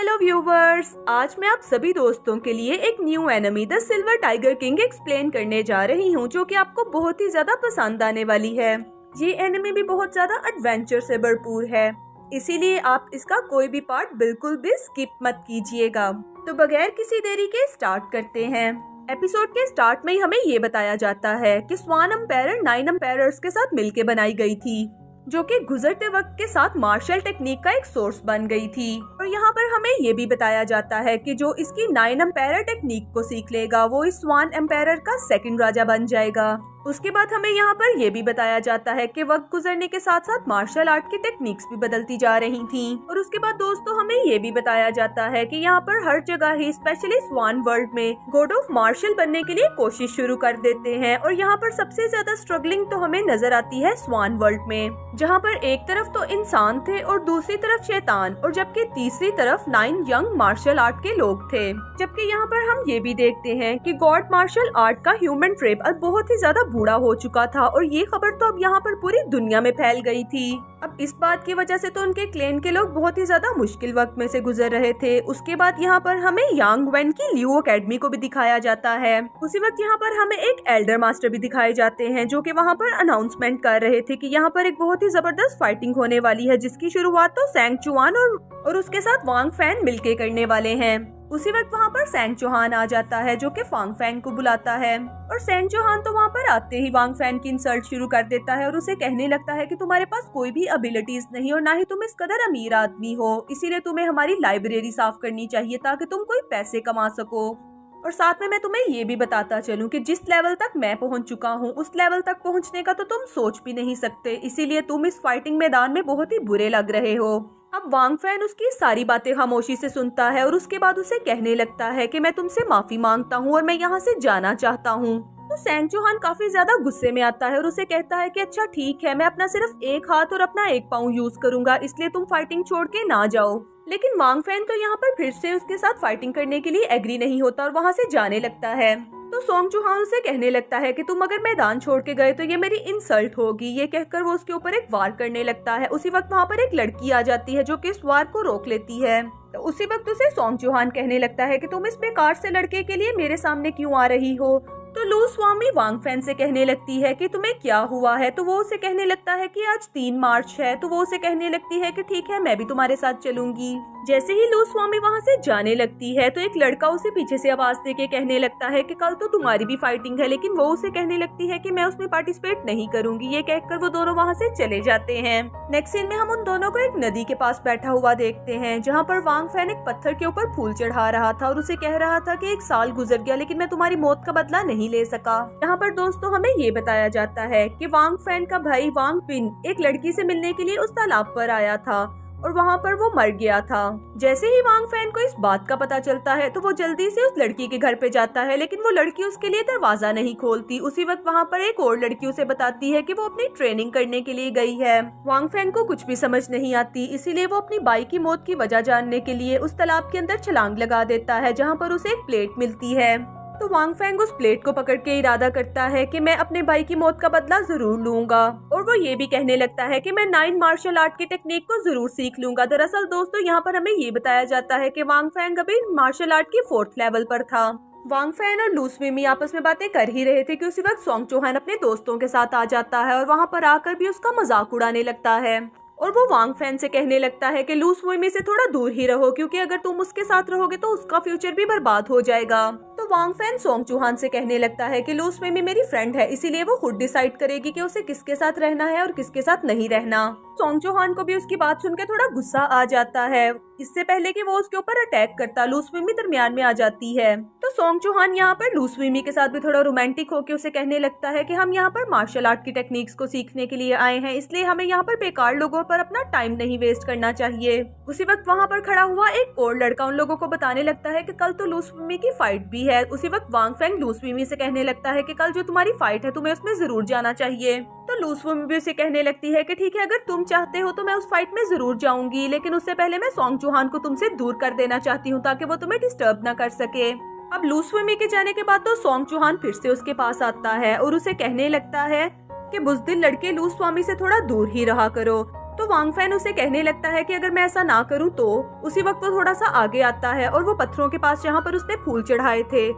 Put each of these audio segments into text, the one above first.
Hello viewers, आज मैं आप सभी दोस्तों के लिए एक new enemy the silver tiger king explain करने जा रही हूँ, जो कि आपको बहुत ही ज्यादा पसंद आने वाली है। ये एनिमी भी बहुत ज्यादा एडवेंचर से भरपूर है, इसीलिए आप इसका कोई भी पार्ट बिल्कुल भी स्किप मत कीजिएगा। तो बगैर किसी देरी के स्टार्ट करते हैं। एपिसोड के स्टार्ट में ही हमें ये बताया जाता है कि स्वान एम्पायर 9 एम्पायरर्स के साथ मिलकर बनाई गई थी, जो कि गुजरते वक्त के साथ मार्शल टेक्निक का एक सोर्स बन गई थी। और यहाँ पर हमें ये भी बताया जाता है कि जो इसकी 9 एम्पायर टेक्निक को सीख लेगा वो इस स्वान एम्पायर का सेकंड राजा बन जाएगा। उसके बाद हमें यहाँ पर ये भी बताया जाता है कि वक्त गुजरने के साथ साथ मार्शल आर्ट की टेक्निक्स भी बदलती जा रही थी। और उसके बाद दोस्तों हमें ये भी बताया जाता है कि यहाँ पर हर जगह ही स्पेशली स्वान वर्ल्ड में गॉड ऑफ मार्शल बनने के लिए कोशिश शुरू कर देते हैं। और यहाँ पर सबसे ज्यादा स्ट्रगलिंग तो हमें नजर आती है स्वान वर्ल्ड में, जहाँ पर एक तरफ तो इंसान थे और दूसरी तरफ शैतान, और जबकि तीसरी तरफ 9 यंग मार्शल आर्ट के लोग थे। जबकि यहाँ पर हम ये भी देखते हैं कि गॉड मार्शल आर्ट का ह्यूमन ट्रेप अब बहुत ही ज्यादा बूढ़ा हो चुका था, और ये खबर तो अब यहाँ पर पूरी दुनिया में फैल गई थी। अब इस बात की वजह से तो उनके क्लेन के लोग बहुत ही ज्यादा मुश्किल वक्त में से गुजर रहे थे। उसके बाद यहाँ पर हमें यांग वेन की लियो एकेडमी को भी दिखाया जाता है। उसी वक्त यहाँ पर हमें एक एल्डर मास्टर भी दिखाए जाते हैं, जो कि वहाँ पर अनाउंसमेंट कर रहे थे कि यहाँ पर एक बहुत ही जबरदस्त फाइटिंग होने वाली है, जिसकी शुरुआत तो सैंग चुआन और उसके साथ वांग फैन मिलके करने वाले हैं। उसी वक्त वहाँ पर सैंग चौहान आ जाता है, जो कि फांग फैन को बुलाता है। और सैंग चौहान तो वहाँ पर आते ही वांग फैन की इंसल्ट शुरू कर देता है और उसे कहने लगता है कि तुम्हारे पास कोई भी एबिलिटीज नहीं और ना ही तुम इस कदर अमीर आदमी हो, इसीलिए तुम्हें हमारी लाइब्रेरी साफ करनी चाहिए ताकि तुम कोई पैसे कमा सको। और साथ में मैं तुम्हें ये भी बताता चलूं कि जिस लेवल तक मैं पहुंच चुका हूं उस लेवल तक पहुंचने का तो तुम सोच भी नहीं सकते, इसीलिए तुम इस फाइटिंग मैदान में बहुत ही बुरे लग रहे हो। अब वांग फैन उसकी सारी बातें खामोशी से सुनता है और उसके बाद उसे कहने लगता है कि मैं तुमसे माफी मांगता हूँ और मैं यहाँ से जाना चाहता हूँ। तो सैंग चौहान काफी ज्यादा गुस्से में आता है और उसे कहता है कि अच्छा ठीक है, मैं अपना सिर्फ एक हाथ और अपना एक पाँव यूज करूंगा, इसलिए तुम फाइटिंग छोड़ के ना जाओ। लेकिन वांग फैन तो यहाँ पर फिर से उसके साथ फाइटिंग करने के लिए एग्री नहीं होता और वहाँ से जाने लगता है। तो सोंग चौहान उसे कहने लगता है कि तुम अगर मैदान छोड़ के गए तो ये मेरी इंसल्ट होगी। ये कहकर वो उसके ऊपर एक वार करने लगता है। उसी वक्त वहाँ पर एक लड़की आ जाती है, जो कि इस वार को रोक लेती है। तो उसी वक्त उसे सोंग चौहान कहने लगता है कि तुम इस बेकार से लड़के के लिए मेरे सामने क्यों आ रही हो। तो लू स्वामी वांग फैन से कहने लगती है कि तुम्हें क्या हुआ है। तो वो उसे कहने लगता है कि आज 3 मार्च है। तो वो उसे कहने लगती है कि ठीक है, मैं भी तुम्हारे साथ चलूंगी। जैसे ही लू स्वामी वहाँ से जाने लगती है तो एक लड़का उसे पीछे से आवाज देके कहने लगता है कि कल तो तुम्हारी भी फाइटिंग है, लेकिन वो उसे कहने लगती है कि मैं उसमें पार्टिसिपेट नहीं करूंगी। ये कहकर वो दोनों वहाँ से चले जाते हैं। नेक्स्ट सीन में हम उन दोनों को एक नदी के पास बैठा हुआ देखते हैं, जहाँ पर वांग फैन एक पत्थर के ऊपर फूल चढ़ा रहा था और उसे कह रहा था कि 1 साल गुजर गया लेकिन मैं तुम्हारी मौत का बदला नहीं ले सका। यहाँ पर दोस्तों हमें ये बताया जाता है कि वांग फैन का भाई वांग पिन एक लड़की से मिलने के लिए उस तालाब पर आया था और वहाँ पर वो मर गया था। जैसे ही वांग फैन को इस बात का पता चलता है तो वो जल्दी से उस लड़की के घर पे जाता है, लेकिन वो लड़की उसके लिए दरवाजा नहीं खोलती। उसी वक्त वहाँ पर एक और लड़की उसे बताती है कि वो अपनी ट्रेनिंग करने के लिए गई है। वांग फैन को कुछ भी समझ नहीं आती, इसीलिए वो अपनी बाई की मौत की वजह जानने के लिए उस तालाब के अंदर छलांग लगा देता है, जहाँ पर उसे एक प्लेट मिलती है। तो वांग फैंग उस प्लेट को पकड़ के इरादा करता है कि मैं अपने भाई की मौत का बदला जरूर लूंगा। और वो ये भी कहने लगता है कि मैं 9 मार्शल आर्ट की टेक्निक को जरूर सीख लूंगा। दरअसल दोस्तों यहाँ पर हमें ये बताया जाता है कि वांग फैंग अभी मार्शल आर्ट की 4th लेवल पर था। वांग फैन और लू स्विमी आपस में बातें कर ही रहे थे कि उसी वक्त सोंग चौहान अपने दोस्तों के साथ आ जाता है और वहाँ पर आकर भी उसका मजाक उड़ाने लगता है। और वो वांग फैन से कहने लगता है कि लू स्विमी से थोड़ा दूर ही रहो, क्योंकि अगर तुम उसके साथ रहोगे तो उसका फ्यूचर भी बर्बाद हो जाएगा। तो वांग फैन सोंग चौहान से कहने लगता है कि लू स्विमी मेरी फ्रेंड है, इसीलिए वो खुद डिसाइड करेगी कि उसे किसके साथ रहना है और किसके साथ नहीं रहना। सोंग चौहान को भी उसकी बात सुनकर थोड़ा गुस्सा आ जाता है। इससे पहले कि वो उसके ऊपर अटैक करता, लू स्विमी दरमियान में आ जाती है। तो सोंग चौहान यहाँ पर लू स्विमी के साथ भी थोड़ा रोमांटिक होकर उसे कहने लगता है कि हम यहाँ पर मार्शल आर्ट की टेक्निक्स को सीखने के लिए आए हैं, इसलिए हमें यहाँ पर बेकार लोगों पर अपना टाइम नहीं वेस्ट करना चाहिए। उसी वक्त वहाँ पर खड़ा हुआ एक और लड़का उन लोगों को बताने लगता है कि कल तो लू स्विमी की फाइट भी है। उसी वक्त वांग फैंग लू स्विमी से कहने लगता है कि कल जो तुम्हारी फाइट है तुम्हें उसमें जरूर जाना चाहिए। तो लू स्विमी भी उसे कहने लगती है कि ठीक है, अगर तुम चाहते हो तो मैं उस फाइट में जरूर जाऊंगी, लेकिन उससे पहले मैं सोंग चौहान को तुमसे दूर कर देना चाहती हूँ ताकि वो तुम्हें डिस्टर्ब ना कर सके। अब लू स्विमी के जाने के बाद तो सोंग चौहान फिर से उसके पास आता है और उसे कहने लगता है कि बुज़दिल लड़के लू स्वामी से थोड़ा दूर ही रहा करो। तो वांग फैन उसे कहने लगता है कि अगर मैं ऐसा ना करूं तो उसी वक्त वो थोड़ा सा आगे आता है और वो पत्थरों के पास जहाँ पर उसने फूल चढ़ाए थे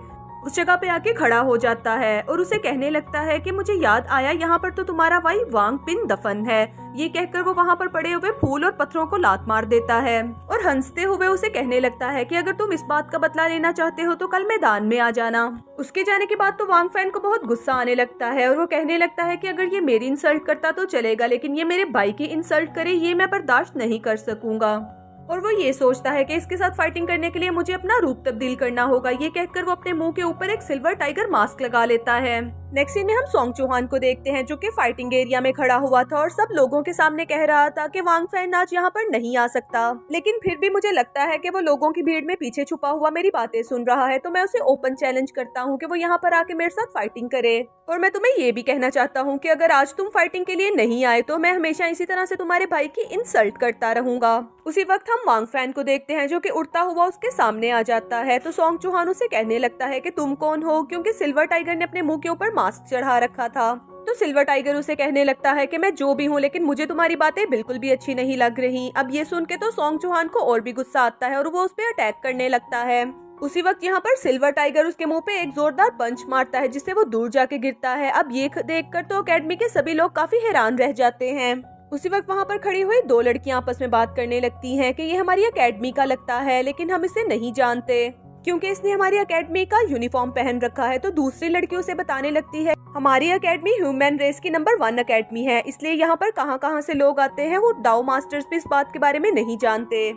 उस जगह पे आके खड़ा हो जाता है और उसे कहने लगता है कि मुझे याद आया यहाँ पर तो तुम्हारा भाई वांग पिन दफन है। ये कहकर वो वहाँ पर पड़े हुए फूल और पत्थरों को लात मार देता है और हंसते हुए उसे कहने लगता है कि अगर तुम इस बात का बदला लेना चाहते हो तो कल मैदान में आ जाना। उसके जाने के बाद तो वांग फैन को बहुत गुस्सा आने लगता है और वो कहने लगता है कि अगर ये मेरी इंसल्ट करता तो चलेगा, लेकिन ये मेरे भाई की इंसल्ट करे ये मैं बर्दाश्त नहीं कर सकूंगा। और वो ये सोचता है कि इसके साथ फाइटिंग करने के लिए मुझे अपना रूप तब्दील करना होगा। ये कहकर वो अपने मुंह के ऊपर एक सिल्वर टाइगर मास्क लगा लेता है। नेक्स्ट सीन में हम सोंग चौहान को देखते हैं जो कि फाइटिंग एरिया में खड़ा हुआ था और सब लोगों के सामने कह रहा था कि वांग फैन आज यहाँ पर नहीं आ सकता, लेकिन फिर भी मुझे लगता है कि वो लोगों की भीड़ में पीछे छुपा हुआ मेरी बातें सुन रहा है, तो मैं उसे ओपन चैलेंज करता हूँ कि वो यहाँ पर आके मेरे साथ फाइटिंग करे। और मैं तुम्हें ये भी कहना चाहता हूँ कि अगर आज तुम फाइटिंग के लिए नहीं आए तो मैं हमेशा इसी तरह से तुम्हारे भाई की इंसल्ट करता रहूंगा। उसी वक्त हम वांग फैन को देखते हैं जो कि उड़ता हुआ उसके सामने आ जाता है। तो सोंग चौहान उसे कहने लगता है कि तुम कौन हो, क्योंकि सिल्वर टाइगर ने अपने मुंह के ऊपर मास्क चढ़ा रखा था। तो सिल्वर टाइगर उसे कहने लगता है कि मैं जो भी हूँ, लेकिन मुझे तुम्हारी बातें बिल्कुल भी अच्छी नहीं लग रही। अब ये सुन के तो सोंग चौहान को और भी गुस्सा आता है और वो उस पर अटैक करने लगता है। उसी वक्त यहाँ पर सिल्वर टाइगर उसके मुंह पे एक जोरदार पंच मारता है जिससे वो दूर जाके गिरता है। अब ये देखकर तो अकेडमी के सभी लोग काफी हैरान रह जाते हैं। उसी वक्त वहाँ पर खड़ी हुई दो लड़कियां आपस में बात करने लगती हैं कि ये हमारी अकेडमी का लगता है, लेकिन हम इसे नहीं जानते क्योंकि इसने हमारी अकेडमी का यूनिफॉर्म पहन रखा है। तो दूसरी लड़की उसे बताने लगती है हमारी अकेडमी ह्यूमन रेस की नंबर 1 अकेडमी है, इसलिए यहाँ पर कहाँ से लोग आते हैं वो डाउ मास्टर्स भी इस बात के बारे में नहीं जानते।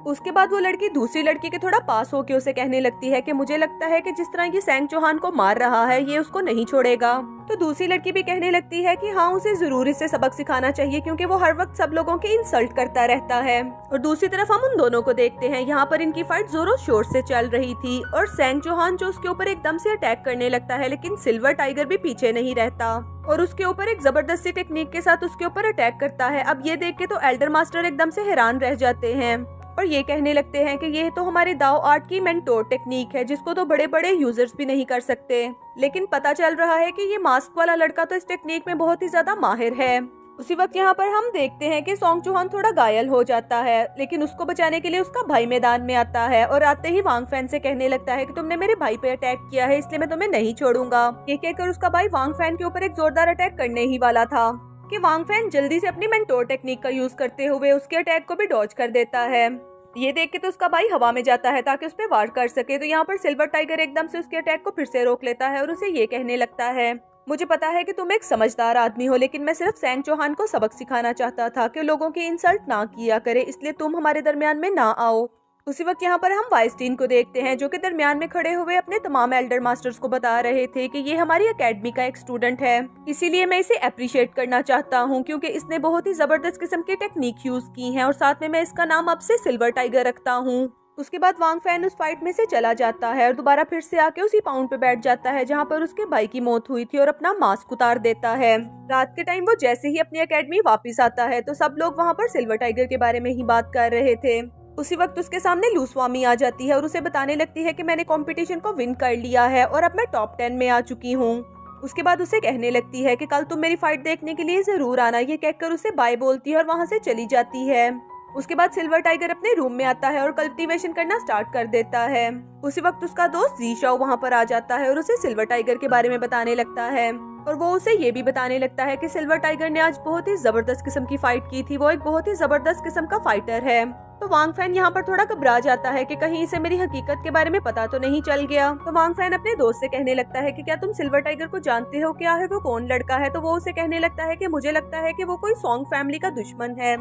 उसके बाद वो लड़की दूसरी लड़की के थोड़ा पास होके उसे कहने लगती है कि मुझे लगता है कि जिस तरह ये सैंग चौहान को मार रहा है ये उसको नहीं छोड़ेगा। तो दूसरी लड़की भी कहने लगती है कि हाँ उसे जरूर इससे सबक सिखाना चाहिए क्योंकि वो हर वक्त सब लोगों की इंसल्ट करता रहता है। और दूसरी तरफ हम उन दोनों को देखते हैं, यहाँ पर इनकी फाइट जोरों शोर से चल रही थी और सैंग चौहान जो उसके ऊपर एकदम से अटैक करने लगता है, लेकिन सिल्वर टाइगर भी पीछे नहीं रहता और उसके ऊपर एक जबरदस्ती टेक्निक के साथ उसके ऊपर अटैक करता है। अब ये देख के तो एल्डर मास्टर एकदम से हैरान रह जाते हैं और ये कहने लगते हैं कि ये तो हमारे दाव आर्ट की मेंटोर टेक्निक है जिसको तो बड़े बड़े यूजर्स भी नहीं कर सकते। लेकिन पता चल रहा है कि ये मास्क वाला लड़का तो इस टेक्निक में बहुत ही ज्यादा माहिर है। उसी वक्त यहाँ पर हम देखते हैं कि सोंग चौहान थोड़ा घायल हो जाता है, लेकिन उसको बचाने के लिए उसका भाई मैदान में आता है और आते ही वांग फैन से कहने लगता है कि तुमने मेरे भाई पे अटैक किया है इसलिए मैं तुम्हें नहीं छोड़ूंगा। ये कहकर उसका भाई वांग फैन के ऊपर एक जोरदार अटैक करने ही वाला था कि वांग फैन जल्दी से अपनी मेंटोर टेक्निक का यूज करते हुए उसके अटैक को भी डॉज कर देता है। ये देख के तो उसका भाई हवा में जाता है ताकि उस पे वार कर सके। तो यहाँ पर सिल्वर टाइगर एकदम से उसके अटैक को फिर से रोक लेता है और उसे ये कहने लगता है मुझे पता है कि तुम एक समझदार आदमी हो, लेकिन मैं सिर्फ सैंग चौहान को सबक सिखाना चाहता था कि लोगों की इंसल्ट ना किया करे, इसलिए तुम हमारे दरमियान में ना आओ। उसी वक्त यहाँ पर हम वाइस्टीन को देखते हैं जो कि दरमियान में खड़े हुए अपने तमाम एल्डर मास्टर्स को बता रहे थे कि ये हमारी अकेडमी का एक स्टूडेंट है, इसीलिए मैं इसे अप्रिशिएट करना चाहता हूँ क्योंकि इसने बहुत ही जबरदस्त किस्म की टेक्निक यूज की है और साथ में मैं इसका नाम अब से सिल्वर टाइगर रखता हूँ। उसके बाद वांग फैन उस फाइट में से चला जाता है और दोबारा फिर से आके उसी पाउंड पे बैठ जाता है जहाँ पर उसके भाई की मौत हुई थी और अपना मास्क उतार देता है। रात के टाइम वो जैसे ही अपनी अकेडमी वापस आता है तो सब लोग वहाँ पर सिल्वर टाइगर के बारे में ही बात कर रहे थे। उसी वक्त उसके सामने लू स्वामी आ जाती है और उसे बताने लगती है कि मैंने कंपटीशन को विन कर लिया है और अब मैं टॉप 10 में आ चुकी हूँ। उसके बाद उसे कहने लगती है कि कल तुम मेरी फाइट देखने के लिए जरूर आना। ये कहकर उसे बाय बोलती है और वहाँ से चली जाती है। उसके बाद सिल्वर टाइगर अपने रूम में आता है और कल्टीवेशन करना स्टार्ट कर देता है। उसी वक्त उसका दोस्त जी शाओ वहाँ पर आ जाता है और उसे सिल्वर टाइगर के बारे में बताने लगता है और वो उसे ये भी बताने लगता है कि सिल्वर टाइगर ने आज बहुत ही जबरदस्त किस्म की फाइट की थी, वो एक बहुत ही जबरदस्त किस्म का फाइटर है। तो वांग फैन यहाँ पर थोड़ा घबरा जाता है कि कहीं इसे मेरी हकीकत के बारे में पता तो नहीं चल गया। तो वांग फैन अपने दोस्त से कहने लगता है कि क्या तुम सिल्वर टाइगर को जानते हो, क्या है वो कौन लड़का है। तो वो उसे कहने लगता है कि मुझे लगता है कि वो कोई सोंग फैमिली का दुश्मन है,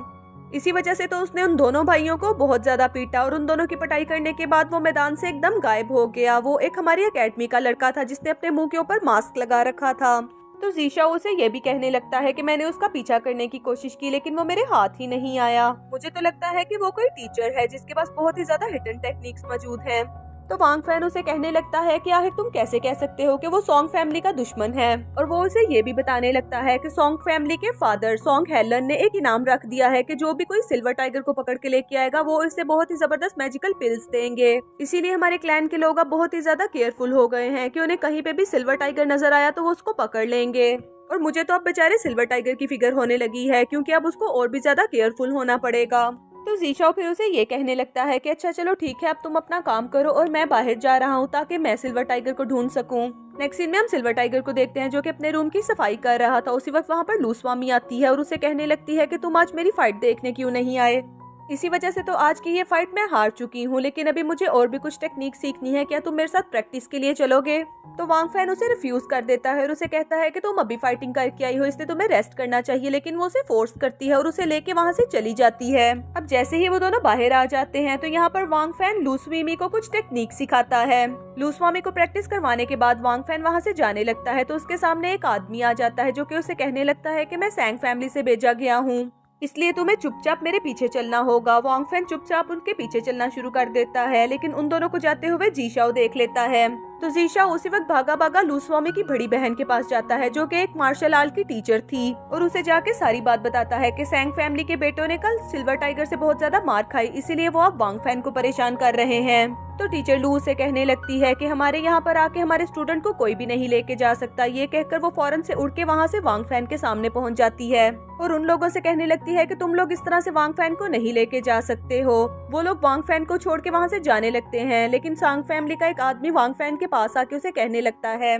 इसी वजह से तो उसने उन दोनों भाइयों को बहुत ज्यादा पीटा और उन दोनों की पिटाई करने के बाद वो मैदान से एकदम गायब हो गया। वो एक हमारी अकेडमी का लड़का था जिसने अपने मुंह के ऊपर मास्क लगा रखा था। तो जीशा उसे ये भी कहने लगता है कि मैंने उसका पीछा करने की कोशिश की लेकिन वो मेरे हाथ ही नहीं आया। मुझे तो लगता है कि वो कोई टीचर है जिसके पास बहुत ही ज्यादा हिडन टेक्निक्स मौजूद हैं। तो वांग फैन उसे कहने लगता है कि आखिर तुम कैसे कह सकते हो कि वो सोंग फैमिली का दुश्मन है। और वो उसे ये भी बताने लगता है कि सोंग फैमिली के फादर सोंग हेलन ने एक इनाम रख दिया है कि जो भी कोई सिल्वर टाइगर को पकड़ के लेके आएगा वो इसे बहुत ही जबरदस्त मैजिकल पिल्स देंगे। इसीलिए हमारे क्लैन के लोग अब बहुत ही ज्यादा केयरफुल हो गए हैं कि उन्हें कहीं पे भी सिल्वर टाइगर नजर आया तो वो उसको पकड़ लेंगे। और मुझे तो अब बेचारे सिल्वर टाइगर की फिगर होने लगी है, क्योंकि अब उसको और भी ज्यादा केयरफुल होना पड़ेगा। तो जीशाओ फिर उसे ये कहने लगता है कि अच्छा चलो ठीक है, अब तुम अपना काम करो और मैं बाहर जा रहा हूँ ताकि मैं सिल्वर टाइगर को ढूंढ सकूं। नेक्स्ट सीन में हम सिल्वर टाइगर को देखते हैं जो कि अपने रूम की सफाई कर रहा था। उसी वक्त वहाँ पर लू स्वामी आती है और उसे कहने लगती है कि तुम आज मेरी फाइट देखने क्यों नहीं आए। इसी वजह से तो आज की ये फाइट मैं हार चुकी हूँ, लेकिन अभी मुझे और भी कुछ टेक्निक सीखनी है, क्या तुम मेरे साथ प्रैक्टिस के लिए चलोगे? तो वांग फैन उसे रिफ्यूज कर देता है और उसे कहता है कि तुम अभी फाइटिंग करके आई हो, इसलिए तुम्हें रेस्ट करना चाहिए, लेकिन वो उसे फोर्स करती है और उसे लेके वहाँ से चली जाती है। अब जैसे ही वो दोनों बाहर आ जाते हैं तो यहाँ पर वांग फैन लू स्वामी को कुछ टेक्निक सिखाता है। लू स्वामी को प्रैक्टिस करवाने के बाद वांग फैन वहाँ से जाने लगता है तो उसके सामने एक आदमी आ जाता है जो कि उसे कहने लगता है कि मैं सैंग फैमिली से भेजा गया हूँ, इसलिए तुम्हें चुपचाप मेरे पीछे चलना होगा। वांग फैन चुपचाप उनके पीछे चलना शुरू कर देता है, लेकिन उन दोनों को जाते हुए जीशाओ देख लेता है। तो जीशाओ उसी वक्त भागा भागा लू स्वामी की बड़ी बहन के पास जाता है जो कि एक मार्शल आर्ट की टीचर थी, और उसे जाके सारी बात बताता है कि सैंग फैमिली के बेटों ने कल सिल्वर टाइगर से बहुत ज्यादा मार खाई, इसीलिए वो अब वांग फैन को परेशान कर रहे हैं। तो टीचर लू उसे कहने लगती है कि हमारे यहाँ पर आके हमारे स्टूडेंट को कोई भी नहीं लेके जा सकता। ये कहकर वो फौरन से उड़ के वहाँ से वांग फैन के सामने पहुँच जाती है और उन लोगों से कहने लगती है कि तुम लोग इस तरह से वांग फैन को नहीं लेके जा सकते हो। वो लोग वांग फैन को छोड़ के वहाँ से जाने लगते हैं, लेकिन सांग फैमिली का एक आदमी वांग फैन के पास आके उसे कहने लगता है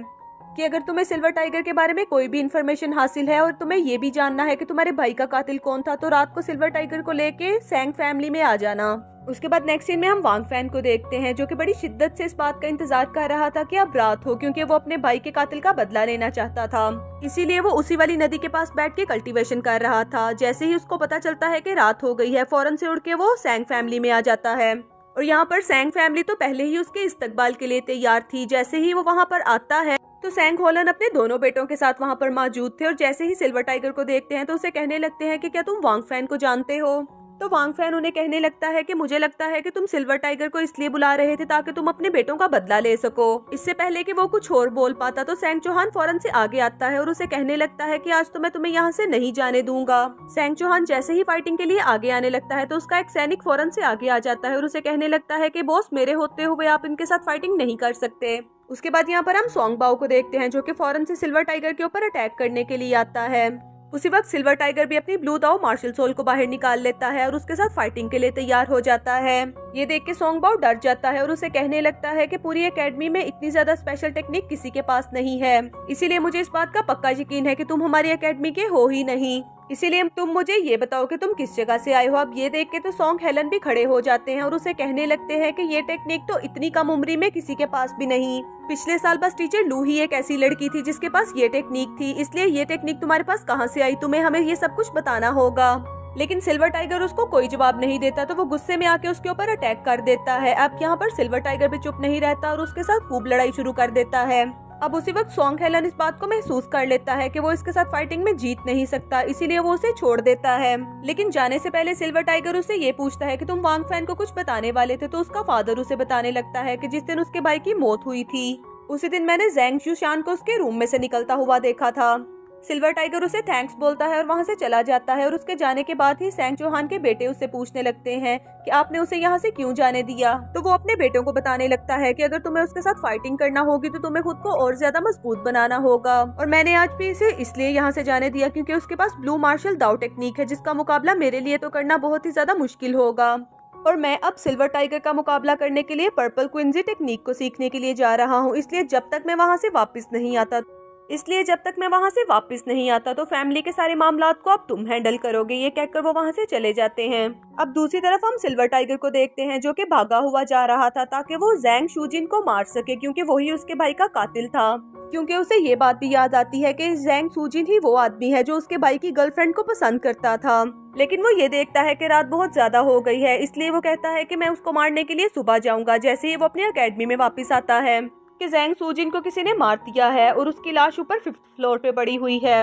कि अगर तुम्हें सिल्वर टाइगर के बारे में कोई भी इन्फॉर्मेशन हासिल है और तुम्हें ये भी जानना है कि तुम्हारे भाई का कातिल कौन था, तो रात को सिल्वर टाइगर को लेके सैंग फैमिली में आ जाना। उसके बाद नेक्स्ट सीन में हम वांग फैन को देखते हैं जो कि बड़ी शिद्दत से इस बात का इंतजार कर रहा था कि अब रात हो, क्योंकि वो अपने भाई के कातिल का बदला लेना चाहता था। इसीलिए वो उसी वाली नदी के पास बैठ के कल्टीवेशन कर रहा था। जैसे ही उसको पता चलता है कि रात हो गई है, फौरन से उड़ के वो सैंग फैमिली में आ जाता है। और यहाँ पर सैंग फैमिली तो पहले ही उसके इस्तकबाल के लिए तैयार थी। जैसे ही वो वहाँ पर आता है तो सैंग होलन अपने दोनों बेटों के साथ वहाँ पर मौजूद थे, और जैसे ही सिल्वर टाइगर को देखते हैं तो उसे कहने लगते हैं कि क्या तुम वांग फैन को जानते हो? तो वांग फैन उन्हें कहने लगता है कि मुझे लगता है कि तुम सिल्वर टाइगर को इसलिए बुला रहे थे ताकि तुम अपने बेटों का बदला ले सको। इससे पहले कि वो कुछ और बोल पाता तो सैंग चौहान फौरन से आगे आता है और उसे कहने लगता है कि आज तो मैं तुम्हें यहाँ से नहीं जाने दूंगा। सैंग चौहान जैसे ही फाइटिंग के लिए आगे आने लगता है तो उसका एक सैनिक फौरन से आगे आ जाता है और उसे कहने लगता है कि बॉस, मेरे होते हुए आप इनके साथ फाइटिंग नहीं कर सकते। उसके बाद यहाँ पर हम सोंग बाओ को देखते हैं जो कि फौरन से सिल्वर टाइगर के ऊपर अटैक करने के लिए आता है। उसी वक्त सिल्वर टाइगर भी अपनी ब्लू दाओ मार्शल सोल को बाहर निकाल लेता है और उसके साथ फाइटिंग के लिए तैयार हो जाता है। ये देख के सोंग बाओ डर जाता है और उसे कहने लगता है कि पूरी एकेडमी में इतनी ज्यादा स्पेशल टेक्निक किसी के पास नहीं है, इसीलिए मुझे इस बात का पक्का यकीन है कि तुम हमारी एकेडमी के हो ही नहीं, इसीलिए तुम मुझे ये बताओ कि तुम किस जगह से आए हो। अब ये देख के तो सोंग हेलन भी खड़े हो जाते हैं और उसे कहने लगते हैं कि ये टेक्निक तो इतनी कम उम्र में किसी के पास भी नहीं। पिछले साल बस टीचर लू ही एक ऐसी लड़की थी जिसके पास ये टेक्निक थी, इसलिए ये टेक्निक तुम्हारे पास कहाँ से आई, तुम्हें हमें ये सब कुछ बताना होगा। लेकिन सिल्वर टाइगर उसको कोई जवाब नहीं देता तो वो गुस्से में आके उसके ऊपर अटैक कर देता है। अब यहाँ पर सिल्वर टाइगर भी चुप नहीं रहता और उसके साथ खूब लड़ाई शुरू कर देता है। अब उसी वक्त सोंग हेलन इस बात को महसूस कर लेता है कि वो इसके साथ फाइटिंग में जीत नहीं सकता, इसीलिए वो उसे छोड़ देता है। लेकिन जाने से पहले सिल्वर टाइगर उससे ये पूछता है कि तुम वांग फैन को कुछ बताने वाले थे, तो उसका फादर उसे बताने लगता है कि जिस दिन उसके भाई की मौत हुई थी उसी दिन मैंने ज़ैंग शुशान को उसके रूम में से निकलता हुआ देखा था। सिल्वर टाइगर उसे थैंक्स बोलता है और वहाँ से चला जाता है और उसके जाने के बाद ही सैंग चौहान के बेटे उससे पूछने लगते हैं कि आपने उसे यहाँ से क्यों जाने दिया। तो वो अपने बेटों को बताने लगता है कि अगर तुम्हें उसके साथ फाइटिंग करना होगी तो तुम्हें खुद को और ज्यादा मजबूत बनाना होगा, और मैंने आज भी इसे इसलिए यहाँ से जाने दिया क्योंकि उसके पास ब्लू मार्शल दाओ टेक्निक है जिसका मुकाबला मेरे लिए तो करना बहुत ही ज्यादा मुश्किल होगा, और मैं अब सिल्वर टाइगर का मुकाबला करने के लिए पर्पल क्विंजी टेक्निक को सीखने के लिए जा रहा हूँ। इसलिए जब तक मैं वहाँ से वापस नहीं आता तो फैमिली के सारे मामलात को अब तुम हैंडल करोगे। ये कहकर वो वहाँ से चले जाते हैं। अब दूसरी तरफ हम सिल्वर टाइगर को देखते हैं जो कि भागा हुआ जा रहा था ताकि वो ज़ैंग शुजिन को मार सके, क्योंकि वही उसके भाई का कातिल था। क्योंकि उसे ये बात भी याद आती है कि ज़ैंग शुजिन ही वो आदमी है जो उसके भाई की गर्लफ्रेंड को पसंद करता था। लेकिन वो ये देखता है कि रात बहुत ज्यादा हो गई है, इसलिए वो कहता है कि मैं उसको मारने के लिए सुबह जाऊंगा। जैसे ही वो अपनी अकेडमी में वापस आता है कि ज़ैंग शुजिन को किसी ने मार दिया है और उसकी लाश ऊपर 5th फ्लोर पे पड़ी हुई है।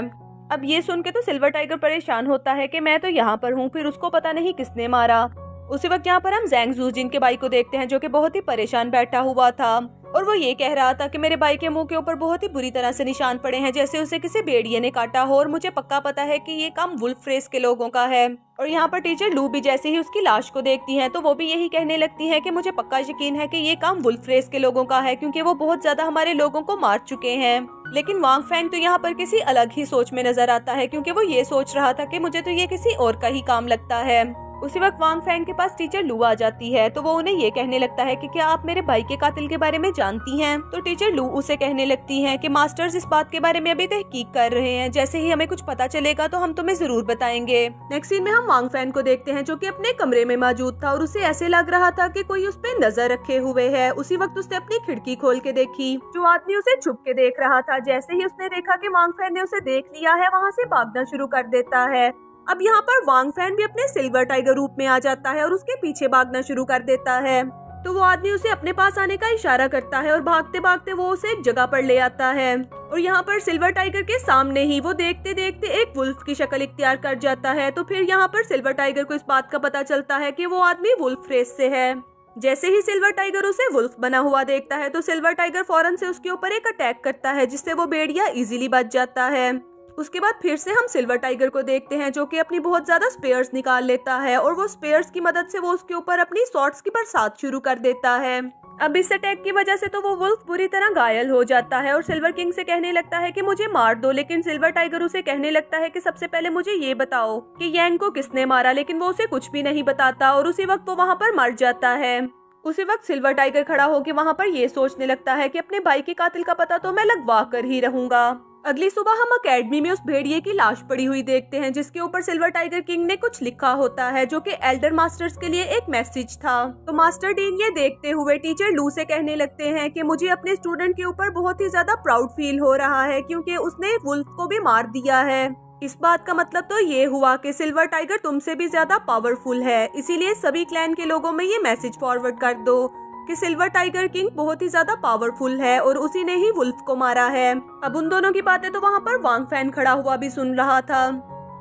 अब ये सुन के तो सिल्वर टाइगर परेशान होता है कि मैं तो यहाँ पर हूँ, फिर उसको पता नहीं किसने मारा। उसी वक्त यहाँ पर हम ज़ैंग शुजिन के भाई को देखते हैं जो कि बहुत ही परेशान बैठा हुआ था और वो ये कह रहा था कि मेरे भाई के मुंह के ऊपर बहुत ही बुरी तरह से निशान पड़े हैं, जैसे उसे किसी भेड़िए ने काटा हो, और मुझे पक्का पता है कि ये काम वुल्फ रेस के लोगों का है। और यहाँ पर टीचर लू भी जैसे ही उसकी लाश को देखती हैं तो वो भी यही कहने लगती हैं कि मुझे पक्का यकीन है कि ये काम वुल्फ रेस के लोगों का है, क्योंकि वो बहुत ज्यादा हमारे लोगों को मार चुके हैं। लेकिन वांग फैंग तो यहाँ पर किसी अलग ही सोच में नजर आता है, क्योंकि वो ये सोच रहा था कि मुझे तो ये किसी और का ही काम लगता है। उसी वक्त वांग फैंग के पास टीचर लू आ जाती है तो वो उन्हें ये कहने लगता है कि क्या आप मेरे भाई के कातिल के बारे में जानती हैं? तो टीचर लू उसे कहने लगती हैं कि मास्टर्स इस बात के बारे में अभी तहकीक कर रहे हैं, जैसे ही हमें कुछ पता चलेगा तो हम तुम्हें जरूर बताएंगे। नेक्स्ट सीन में हम वांग फैंग को देखते हैं जो कि अपने कमरे में मौजूद था और उसे ऐसे लग रहा था कि कोई उस पे नजर रखे हुए है। उसी वक्त उसने अपनी खिड़की खोल के देखी, जो आदमी उसे छुप के देख रहा था। जैसे ही उसने देखा कि वांग फैंग ने उसे देख लिया है, वहाँ से भागना शुरू कर देता है। अब यहाँ पर वांग फैन भी अपने सिल्वर टाइगर रूप में आ जाता है और उसके पीछे भागना शुरू कर देता है। तो वो आदमी उसे अपने पास आने का इशारा करता है और भागते भागते वो उसे एक जगह पर ले आता है। और यहाँ पर सिल्वर टाइगर के सामने ही वो देखते देखते एक वुल्फ की शक्ल इख्तियार कर जाता है। तो फिर यहाँ पर सिल्वर टाइगर को इस बात का पता चलता है कि वो आदमी वुल्फ रेस से है। जैसे ही सिल्वर टाइगर उसे वुल्फ बना हुआ देखता है तो सिल्वर टाइगर फौरन से उसके ऊपर एक अटैक करता है, जिससे वो भेड़िया इजीली बच जाता है। उसके बाद फिर से हम सिल्वर टाइगर को देखते हैं जो कि अपनी बहुत ज्यादा स्पेयर्स निकाल लेता है और वो स्पेयर्स की मदद से वो उसके ऊपर अपनी शॉट्स की बरसात शुरू कर देता है। अब इस अटैक की वजह से तो वो वुल्फ बुरी तरह घायल हो जाता है और सिल्वर किंग से कहने लगता है कि मुझे मार दो। लेकिन सिल्वर टाइगर उसे कहने लगता है कि सबसे पहले मुझे ये बताओ कि यांग को किसने मारा, लेकिन वो उसे कुछ भी नहीं बताता और उसी वक्त वो वहाँ पर मर जाता है। उसी वक्त सिल्वर टाइगर खड़ा होकर वहाँ पर ये सोचने लगता है कि अपने भाई के कातिल का पता तो मैं लगवा कर ही रहूंगा। अगली सुबह हम अकेडमी में उस भेड़िए की लाश पड़ी हुई देखते हैं, जिसके ऊपर सिल्वर टाइगर किंग ने कुछ लिखा होता है जो कि एल्डर मास्टर्स के लिए एक मैसेज था। तो मास्टर डीन ये देखते हुए टीचर लू से कहने लगते हैं कि मुझे अपने स्टूडेंट के ऊपर बहुत ही ज्यादा प्राउड फील हो रहा है, क्योंकि उसने वुल्फ को भी मार दिया है। इस बात का मतलब तो ये हुआ कि सिल्वर टाइगर तुमसे भी ज्यादा पावरफुल है, इसीलिए सभी क्लैन के लोगों में ये मैसेज फॉरवर्ड कर दो कि सिल्वर टाइगर किंग बहुत ही ज्यादा पावरफुल है और उसी ने ही वुल्फ को मारा है। अब उन दोनों की बातें तो वहाँ पर वांग फैन खड़ा हुआ भी सुन रहा था।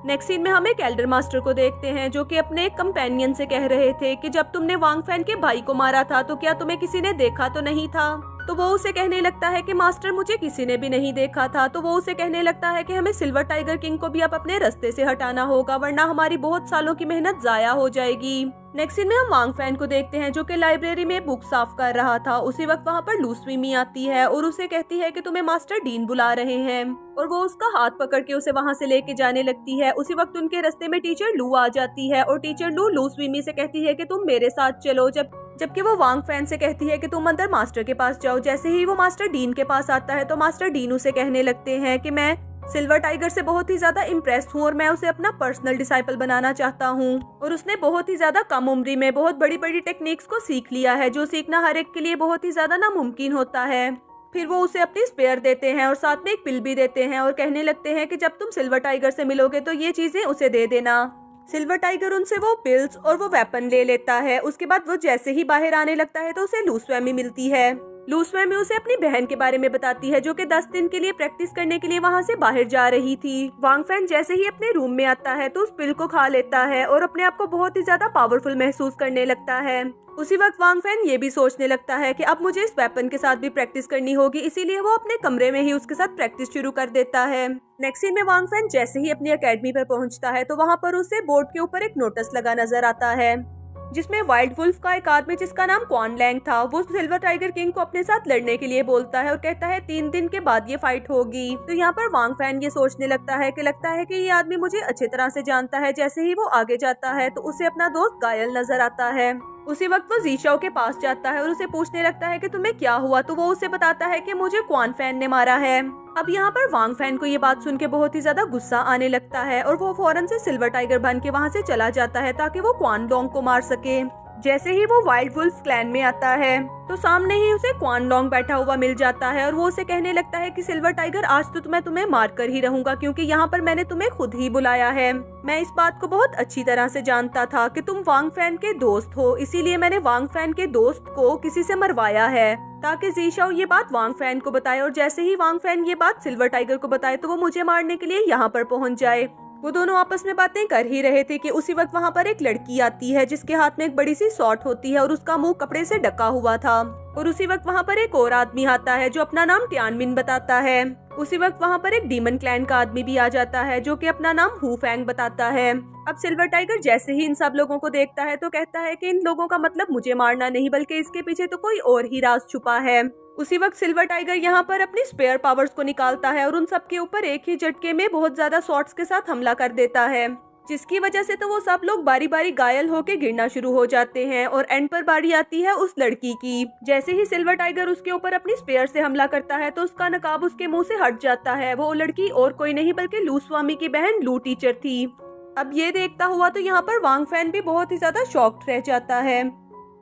नेक्स्ट सीन में हम एक एल्डर मास्टर को देखते हैं जो कि अपने एक कंपेनियन से कह रहे थे कि जब तुमने वांग फैन के भाई को मारा था तो क्या तुम्हें किसी ने देखा तो नहीं था? तो वो उसे कहने लगता है कि मास्टर मुझे किसी ने भी नहीं देखा था। तो वो उसे कहने लगता है कि हमें सिल्वर टाइगर किंग को भी अब अपने रास्ते से हटाना होगा, वरना हमारी बहुत सालों की मेहनत जाया हो जाएगी। नेक्स्ट सीन में हम वांग फैन को देखते हैं जो कि लाइब्रेरी में बुक साफ कर रहा था। उसी वक्त वहाँ पर लू स्विमी आती है और उसे कहती है कि तुम्हें मास्टर डीन बुला रहे हैं और वो उसका हाथ पकड़ के उसे वहाँ से लेके जाने लगती है। उसी वक्त उनके रास्ते में टीचर लू आ जाती है और टीचर लू स्विमी से कहती है कि तुम मेरे साथ चलो, जबकि वो वांग फैन से कहती है कि तुम अंदर मास्टर के पास जाओ। जैसे ही वो मास्टर डीन के पास आता है तो मास्टर डीन उसे कहने लगते हैं कि मैं सिल्वर टाइगर से बहुत ही ज्यादा इम्प्रेस हूँ और मैं उसे अपना पर्सनल डिसाइपल बनाना चाहता हूँ और उसने बहुत ही ज्यादा कम उम्री में बहुत बड़ी बड़ी टेक्निक्स को सीख लिया है, जो सीखना हर एक के लिए बहुत ही ज्यादा नामुमकिन होता है। फिर वो उसे अपनी स्पेयर देते हैं और साथ में एक पिल भी देते हैं और कहने लगते हैं कि जब तुम सिल्वर टाइगर से मिलोगे तो ये चीजें उसे दे देना। सिल्वर टाइगर उनसे वो पिल्स और वो वेपन ले लेता है। उसके बाद वो जैसे ही बाहर आने लगता है तो उसे लू स्विमी मिलती है। लू स्विमी उसे अपनी बहन के बारे में बताती है जो कि 10 दिन के लिए प्रैक्टिस करने के लिए वहाँ से बाहर जा रही थी। वांग फैन जैसे ही अपने रूम में आता है तो उस पिल को खा लेता है और अपने आप को बहुत ही ज्यादा पावरफुल महसूस करने लगता है। उसी वक्त वांग फैन ये भी सोचने लगता है कि अब मुझे इस वेपन के साथ भी प्रैक्टिस करनी होगी, इसीलिए वो अपने कमरे में ही उसके साथ प्रैक्टिस शुरू कर देता है। नेक्स्ट सीन में वांग फैन जैसे ही अपनी अकेडमी पर पहुंचता है तो वहाँ पर उसे बोर्ड के ऊपर एक नोटिस लगा नजर आता है जिसमें वाइल्ड वुल्फ का एक आदमी जिसका नाम क्वान लैंग था, वो सिल्वर टाइगर किंग को अपने साथ लड़ने के लिए बोलता है और कहता है 3 दिन के बाद ये फाइट होगी। तो यहाँ पर वांग फैन ये सोचने लगता है कि ये आदमी मुझे अच्छी तरह से जानता है। जैसे ही वो आगे जाता है तो उसे अपना दोस्त घायल नजर आता है। उसी वक्त वो जीशाओ के पास जाता है और उसे पूछने लगता है कि तुम्हें क्या हुआ। तो वो उसे बताता है कि मुझे क्वान फैन ने मारा है। अब यहाँ पर वांग फैन को ये बात सुन के बहुत ही ज्यादा गुस्सा आने लगता है और वो फौरन से सिल्वर टाइगर बन के वहाँ से चला जाता है ताकि वो क्वान लॉन्ग को मार सके। जैसे ही वो वाइल्ड वुल्फ क्लैन में आता है तो सामने ही उसे क्वान लॉन्ग बैठा हुआ मिल जाता है और वो उसे कहने लगता है कि सिल्वर टाइगर आज तो मैं तुम्हें मार कर ही रहूंगा, क्योंकि यहाँ पर मैंने तुम्हें खुद ही बुलाया है। मैं इस बात को बहुत अच्छी तरह से जानता था कि तुम वांग फैन के दोस्त हो, इसीलिए मैंने वांग फैन के दोस्त को किसी से मरवाया है ताकि जीशाओ ये बात वांग फैन को बताए और जैसे ही वांग फैन ये बात सिल्वर टाइगर को बताए तो वो मुझे मारने के लिए यहाँ पर पहुँच जाए। वो दोनों आपस में बातें कर ही रहे थे कि उसी वक्त वहाँ पर एक लड़की आती है जिसके हाथ में एक बड़ी सी शॉट होती है और उसका मुंह कपड़े से ढका हुआ था। और उसी वक्त वहाँ पर एक और आदमी आता है जो अपना नाम टियानमिन बताता है। उसी वक्त वहाँ पर एक डीमन क्लैन का आदमी भी आ जाता है जो कि अपना नाम हू फैंग बताता है। अब सिल्वर टाइगर जैसे ही इन सब लोगों को देखता है तो कहता है कि इन लोगों का मतलब मुझे मारना नहीं बल्कि इसके पीछे तो कोई और ही राज छुपा है। उसी वक्त सिल्वर टाइगर यहाँ पर अपनी स्पेयर पावर्स को निकालता है और उन सब के ऊपर एक ही झटके में बहुत ज्यादा शॉट्स के साथ हमला कर देता है, जिसकी वजह से तो वो सब लोग बारी बारी घायल होके गिरना शुरू हो जाते हैं। और एंड पर बारी आती है उस लड़की की। जैसे ही सिल्वर टाइगर उसके ऊपर अपनी स्पेयर से हमला करता है तो उसका नकाब उसके मुंह से हट जाता है। वो लड़की और कोई नहीं बल्कि लू स्वामी की बहन लू टीचर थी। अब ये देखता हुआ तो यहाँ पर वांग फैन भी बहुत ही ज्यादा शॉक्ड रह जाता है।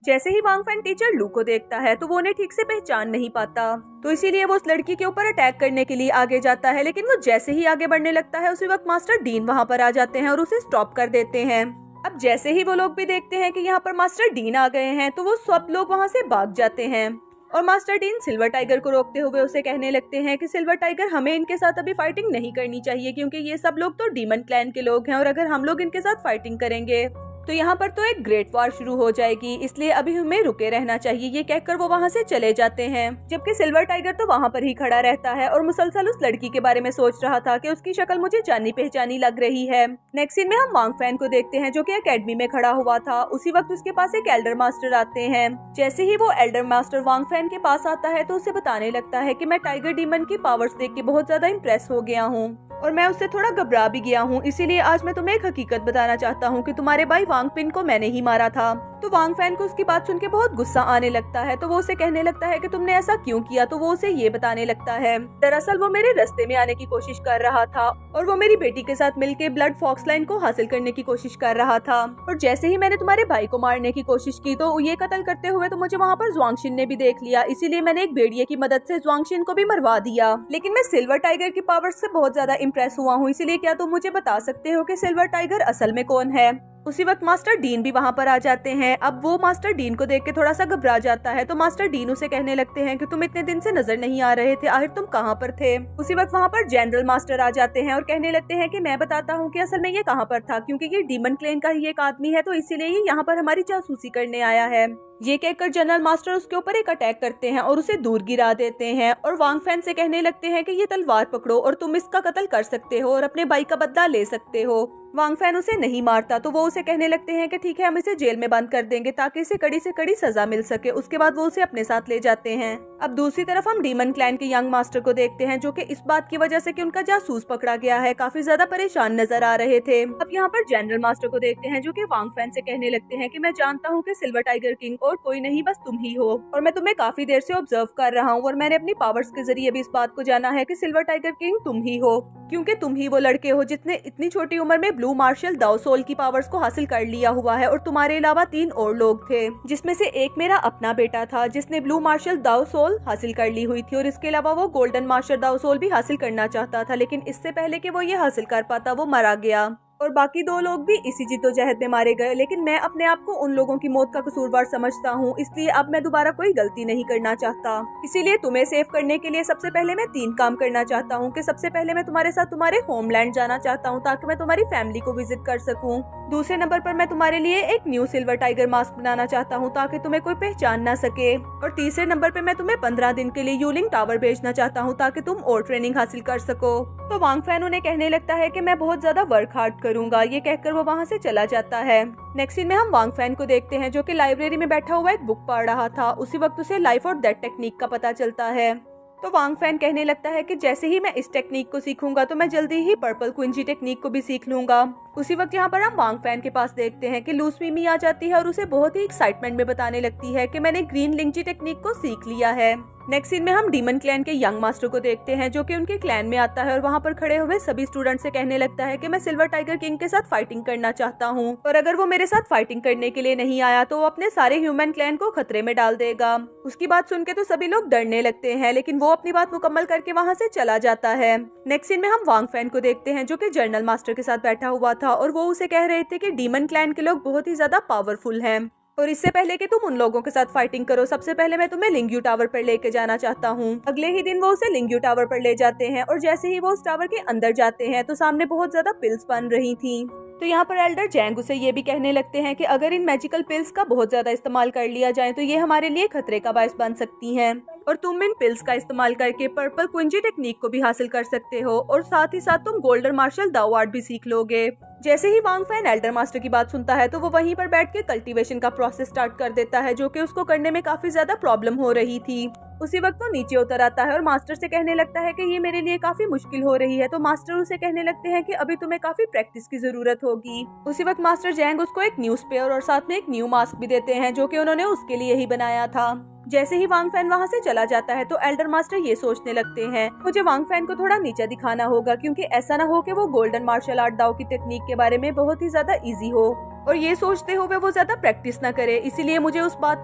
जैसे ही वांग फैन टीचर लू को देखता है तो वो उन्हें ठीक से पहचान नहीं पाता, तो इसीलिए वो उस लड़की के ऊपर अटैक करने के लिए आगे जाता है। लेकिन वो जैसे ही आगे बढ़ने लगता है उसी वक्त मास्टर डीन वहाँ पर आ जाते हैं और उसे स्टॉप कर देते हैं। अब जैसे ही वो लोग भी देखते हैं कि यहाँ पर मास्टर डीन आ गए हैं तो वो सब लोग वहाँ से भाग जाते हैं। और मास्टर डीन सिल्वर टाइगर को रोकते हुए उसे कहने लगते हैं कि सिल्वर टाइगर, हमें इनके साथ अभी फाइटिंग नहीं करनी चाहिए क्योंकि ये सब लोग तो डीमन क्लैन के लोग हैं और अगर हम लोग इनके साथ फाइटिंग करेंगे तो यहाँ पर तो एक ग्रेट वॉर शुरू हो जाएगी, इसलिए अभी हमें रुके रहना चाहिए। ये कहकर वो वहाँ से चले जाते हैं, जबकि सिल्वर टाइगर तो वहाँ पर ही खड़ा रहता है और मुसलसल उस लड़की के बारे में सोच रहा था कि उसकी शक्ल मुझे जानी पहचानी लग रही है। नेक्स्ट सीन में हम वांग फैन को देखते हैं जो कि एकेडमी में खड़ा हुआ था। उसी वक्त उसके पास एक एल्डर मास्टर आते हैं। जैसे ही वो एल्डर मास्टर वांग फैन के पास आता है तो उसे बताने लगता है कि मैं टाइगर डीमन की पावर्स देख के बहुत ज्यादा इम्प्रेस हो गया हूँ और मैं उससे थोड़ा घबरा भी गया हूँ, इसीलिए आज मैं तुम्हें एक हकीकत बताना चाहता हूँ कि तुम्हारे भाई वांग पिन को मैंने ही मारा था। तो वांग फैन को उसकी बात सुन के बहुत गुस्सा आने लगता है, तो वो उसे कहने लगता है कि तुमने ऐसा क्यों किया। तो वो उसे ये बताने लगता है दरअसल वो मेरे रास्ते में आने की कोशिश कर रहा था और वो मेरी बेटी के साथ मिलकर ब्लड फॉक्स लाइन को हासिल करने की कोशिश कर रहा था। और जैसे ही मैंने तुम्हारे भाई को मारने की कोशिश की तो ये कत्ल करते हुए तो मुझे वहाँ पर ज़्वांगशिन ने भी देख लिया, इसीलिए मैंने एक भेड़िए की मदद से ज़्वांगशिन को भी मरवा दिया। लेकिन मैं सिल्वर टाइगर की पावर से बहुत ज्यादा इम्प्रेस हुआ हूँ, इसलिए क्या तुम मुझे बता सकते हो कि सिल्वर टाइगर असल में कौन है। उसी वक्त मास्टर डीन भी वहाँ पर आ जाते हैं। अब वो मास्टर डीन को देख के थोड़ा सा घबरा जाता है, तो मास्टर डीन उसे कहने लगते हैं कि तुम इतने दिन से नजर नहीं आ रहे थे, आखिर तुम कहाँ पर थे। उसी वक्त वहाँ पर जनरल मास्टर आ जाते हैं और कहने लगते हैं कि मैं बताता हूँ कि असल में ये कहाँ पर था, क्योंकि ये डीमन क्लेन का ही एक आदमी है, तो इसीलिए ये यहाँ पर हमारी जासूसी करने आया है। ये कहकर जनरल मास्टर उसके ऊपर एक अटैक करते हैं और उसे दूर गिरा देते हैं और वांग फैन से कहने लगते हैं कि ये तलवार पकड़ो और तुम इसका कत्ल कर सकते हो और अपने भाई का बदला ले सकते हो। वांग फैन उसे नहीं मारता, तो वो उसे कहने लगते हैं कि ठीक है, हम इसे जेल में बंद कर देंगे ताकि इसे कड़ी से कड़ी सजा मिल सके। उसके बाद वो उसे अपने साथ ले जाते हैं। अब दूसरी तरफ हम डीमन क्लैन के यंग मास्टर को देखते हैं जो कि इस बात की वजह से कि उनका जासूस पकड़ा गया है काफी ज्यादा परेशान नजर आ रहे थे। अब यहाँ पर जनरल मास्टर को देखते हैं जो कि वांग फैन से कहने लगते हैं कि मैं जानता हूँ कि सिल्वर टाइगर किंग और कोई नहीं बस तुम ही हो और मैं तुम्हें काफी देर से ऑब्जर्व कर रहा हूँ और मैंने अपनी पावर्स के जरिए भी इस बात को जाना है कि सिल्वर टाइगर किंग तुम ही हो, क्योंकि तुम ही वो लड़के हो जिसने इतनी छोटी उम्र में ब्लू मार्शल दाओ सोल की पावर्स को हासिल कर लिया हुआ है। और तुम्हारे अलावा 3 और लोग थे, जिसमें से एक मेरा अपना बेटा था जिसने ब्लू मार्शल दाओ सोल हासिल कर ली हुई थी और इसके अलावा वो गोल्डन मार्शल दाओ सोल भी हासिल करना चाहता था, लेकिन इससे पहले कि वो ये हासिल कर पाता वो मारा गया और बाकी 2 लोग भी इसी जिद्दोजहद में मारे गए। लेकिन मैं अपने आप को उन लोगों की मौत का कसूरवार समझता हूँ, इसलिए अब मैं दोबारा कोई गलती नहीं करना चाहता। इसीलिए तुम्हें सेव करने के लिए सबसे पहले मैं 3 काम करना चाहता हूँ कि सबसे पहले मैं तुम्हारे साथ तुम्हारे होमलैंड जाना चाहता हूँ ताकि मैं तुम्हारी फैमिली को विजिट कर सकूँ। दूसरे नंबर पर मैं तुम्हारे लिए एक न्यू सिल्वर टाइगर मास्क बनाना चाहता हूँ ताकि तुम्हें कोई पहचान न सके। और तीसरे नंबर पे मैं तुम्हें 15 दिन के लिए यूलिंग टावर भेजना चाहता हूँ ताकि तुम और ट्रेनिंग हासिल कर सको। तो वांग फैन उन्हें कहने लगता है कि मैं बहुत ज्यादा वर्क हार्ड करूंगा। ये कहकर वो वहाँ से चला जाता है। नेक्स्ट सीन में हम वांग फैन को देखते हैं जो कि लाइब्रेरी में बैठा हुआ एक बुक पढ़ रहा था। उसी वक्त उसे लाइफ और डेथ टेक्निक का पता चलता है। तो वांग फैन कहने लगता है कि जैसे ही मैं इस टेक्निक को सीखूंगा तो मैं जल्दी ही पर्पल क्विंजी टेक्निक को भी सीख लूंगा। उसी वक्त यहाँ पर हम वांग फैन के पास देखते हैं कि लू स्वीमी आ जाती है और उसे बहुत ही एक्साइटमेंट में बताने लगती है कि मैंने ग्रीन लिंजी टेक्निक को सीख लिया है। नेक्स्ट सीन में हम डीमन क्लैन के यंग मास्टर को देखते हैं जो कि उनके क्लैन में आता है और वहाँ पर खड़े हुए सभी स्टूडेंट से कहने लगता है कि मैं सिल्वर टाइगर किंग के साथ फाइटिंग करना चाहता हूँ और अगर वो मेरे साथ फाइटिंग करने के लिए नहीं आया तो वो अपने सारे ह्यूमन क्लैन को खतरे में डाल देगा। उसकी बात सुन के तो सभी लोग डरने लगते हैं, लेकिन वो अपनी बात मुकम्मल करके वहाँ से चला जाता है। नेक्स्ट सीन में हम वांग फैन को देखते हैं जो कि जनरल मास्टर के साथ बैठा हुआ था और वो उसे कह रहे थे कि डीमन क्लैन के लोग बहुत ही ज्यादा पावरफुल हैं और इससे पहले कि तुम उन लोगों के साथ फाइटिंग करो सबसे पहले मैं तुम्हें लिंग्यू टावर पर लेके जाना चाहता हूँ। अगले ही दिन वो उसे लिंग्यू टावर पर ले जाते हैं और जैसे ही वो उस टावर के अंदर जाते हैं तो सामने बहुत ज्यादा पिल्स बन रही थी। तो यहाँ पर एल्डर जैंग उसे ये भी कहने लगते हैं कि अगर इन मैजिकल पिल्स का बहुत ज्यादा इस्तेमाल कर लिया जाए तो ये हमारे लिए खतरे का बायस बन सकती हैं और तुम इन पिल्स का इस्तेमाल करके पर्पल क्विंजी टेक्निक को भी हासिल कर सकते हो और साथ ही साथ तुम गोल्डन मार्शल दाव आर्ट भी सीख लोगे। जैसे ही वांग फैन एल्डर मास्टर की बात सुनता है तो वो वहीं पर बैठ के कल्टीवेशन का प्रोसेस स्टार्ट कर देता है, जो कि उसको करने में काफी ज्यादा प्रॉब्लम हो रही थी। उसी वक्त वो नीचे उतर आता है और मास्टर से कहने लगता है कि ये मेरे लिए काफी मुश्किल हो रही है। तो मास्टर उसे कहने लगते हैं कि अभी तुम्हें काफी प्रैक्टिस की जरूरत होगी। उसी वक्त मास्टर जैंग उसको एक न्यू स्पेयर और साथ में एक न्यू मास्क भी देते हैं, जो कि उन्होंने उसके लिए ही बनाया था। जैसे ही वांग फैन वहाँ से चला जाता है तो एल्डर मास्टर ये सोचने लगते हैं मुझे वांग फैन को थोड़ा नीचे दिखाना होगा, क्योंकि ऐसा ना हो कि वो गोल्डन मार्शल आर्ट दाव की टेक्निक के बारे में बहुत ही ज्यादा इजी हो और ये सोचते हुए वो ज्यादा प्रैक्टिस ना करे। इसीलिए मुझे उस बात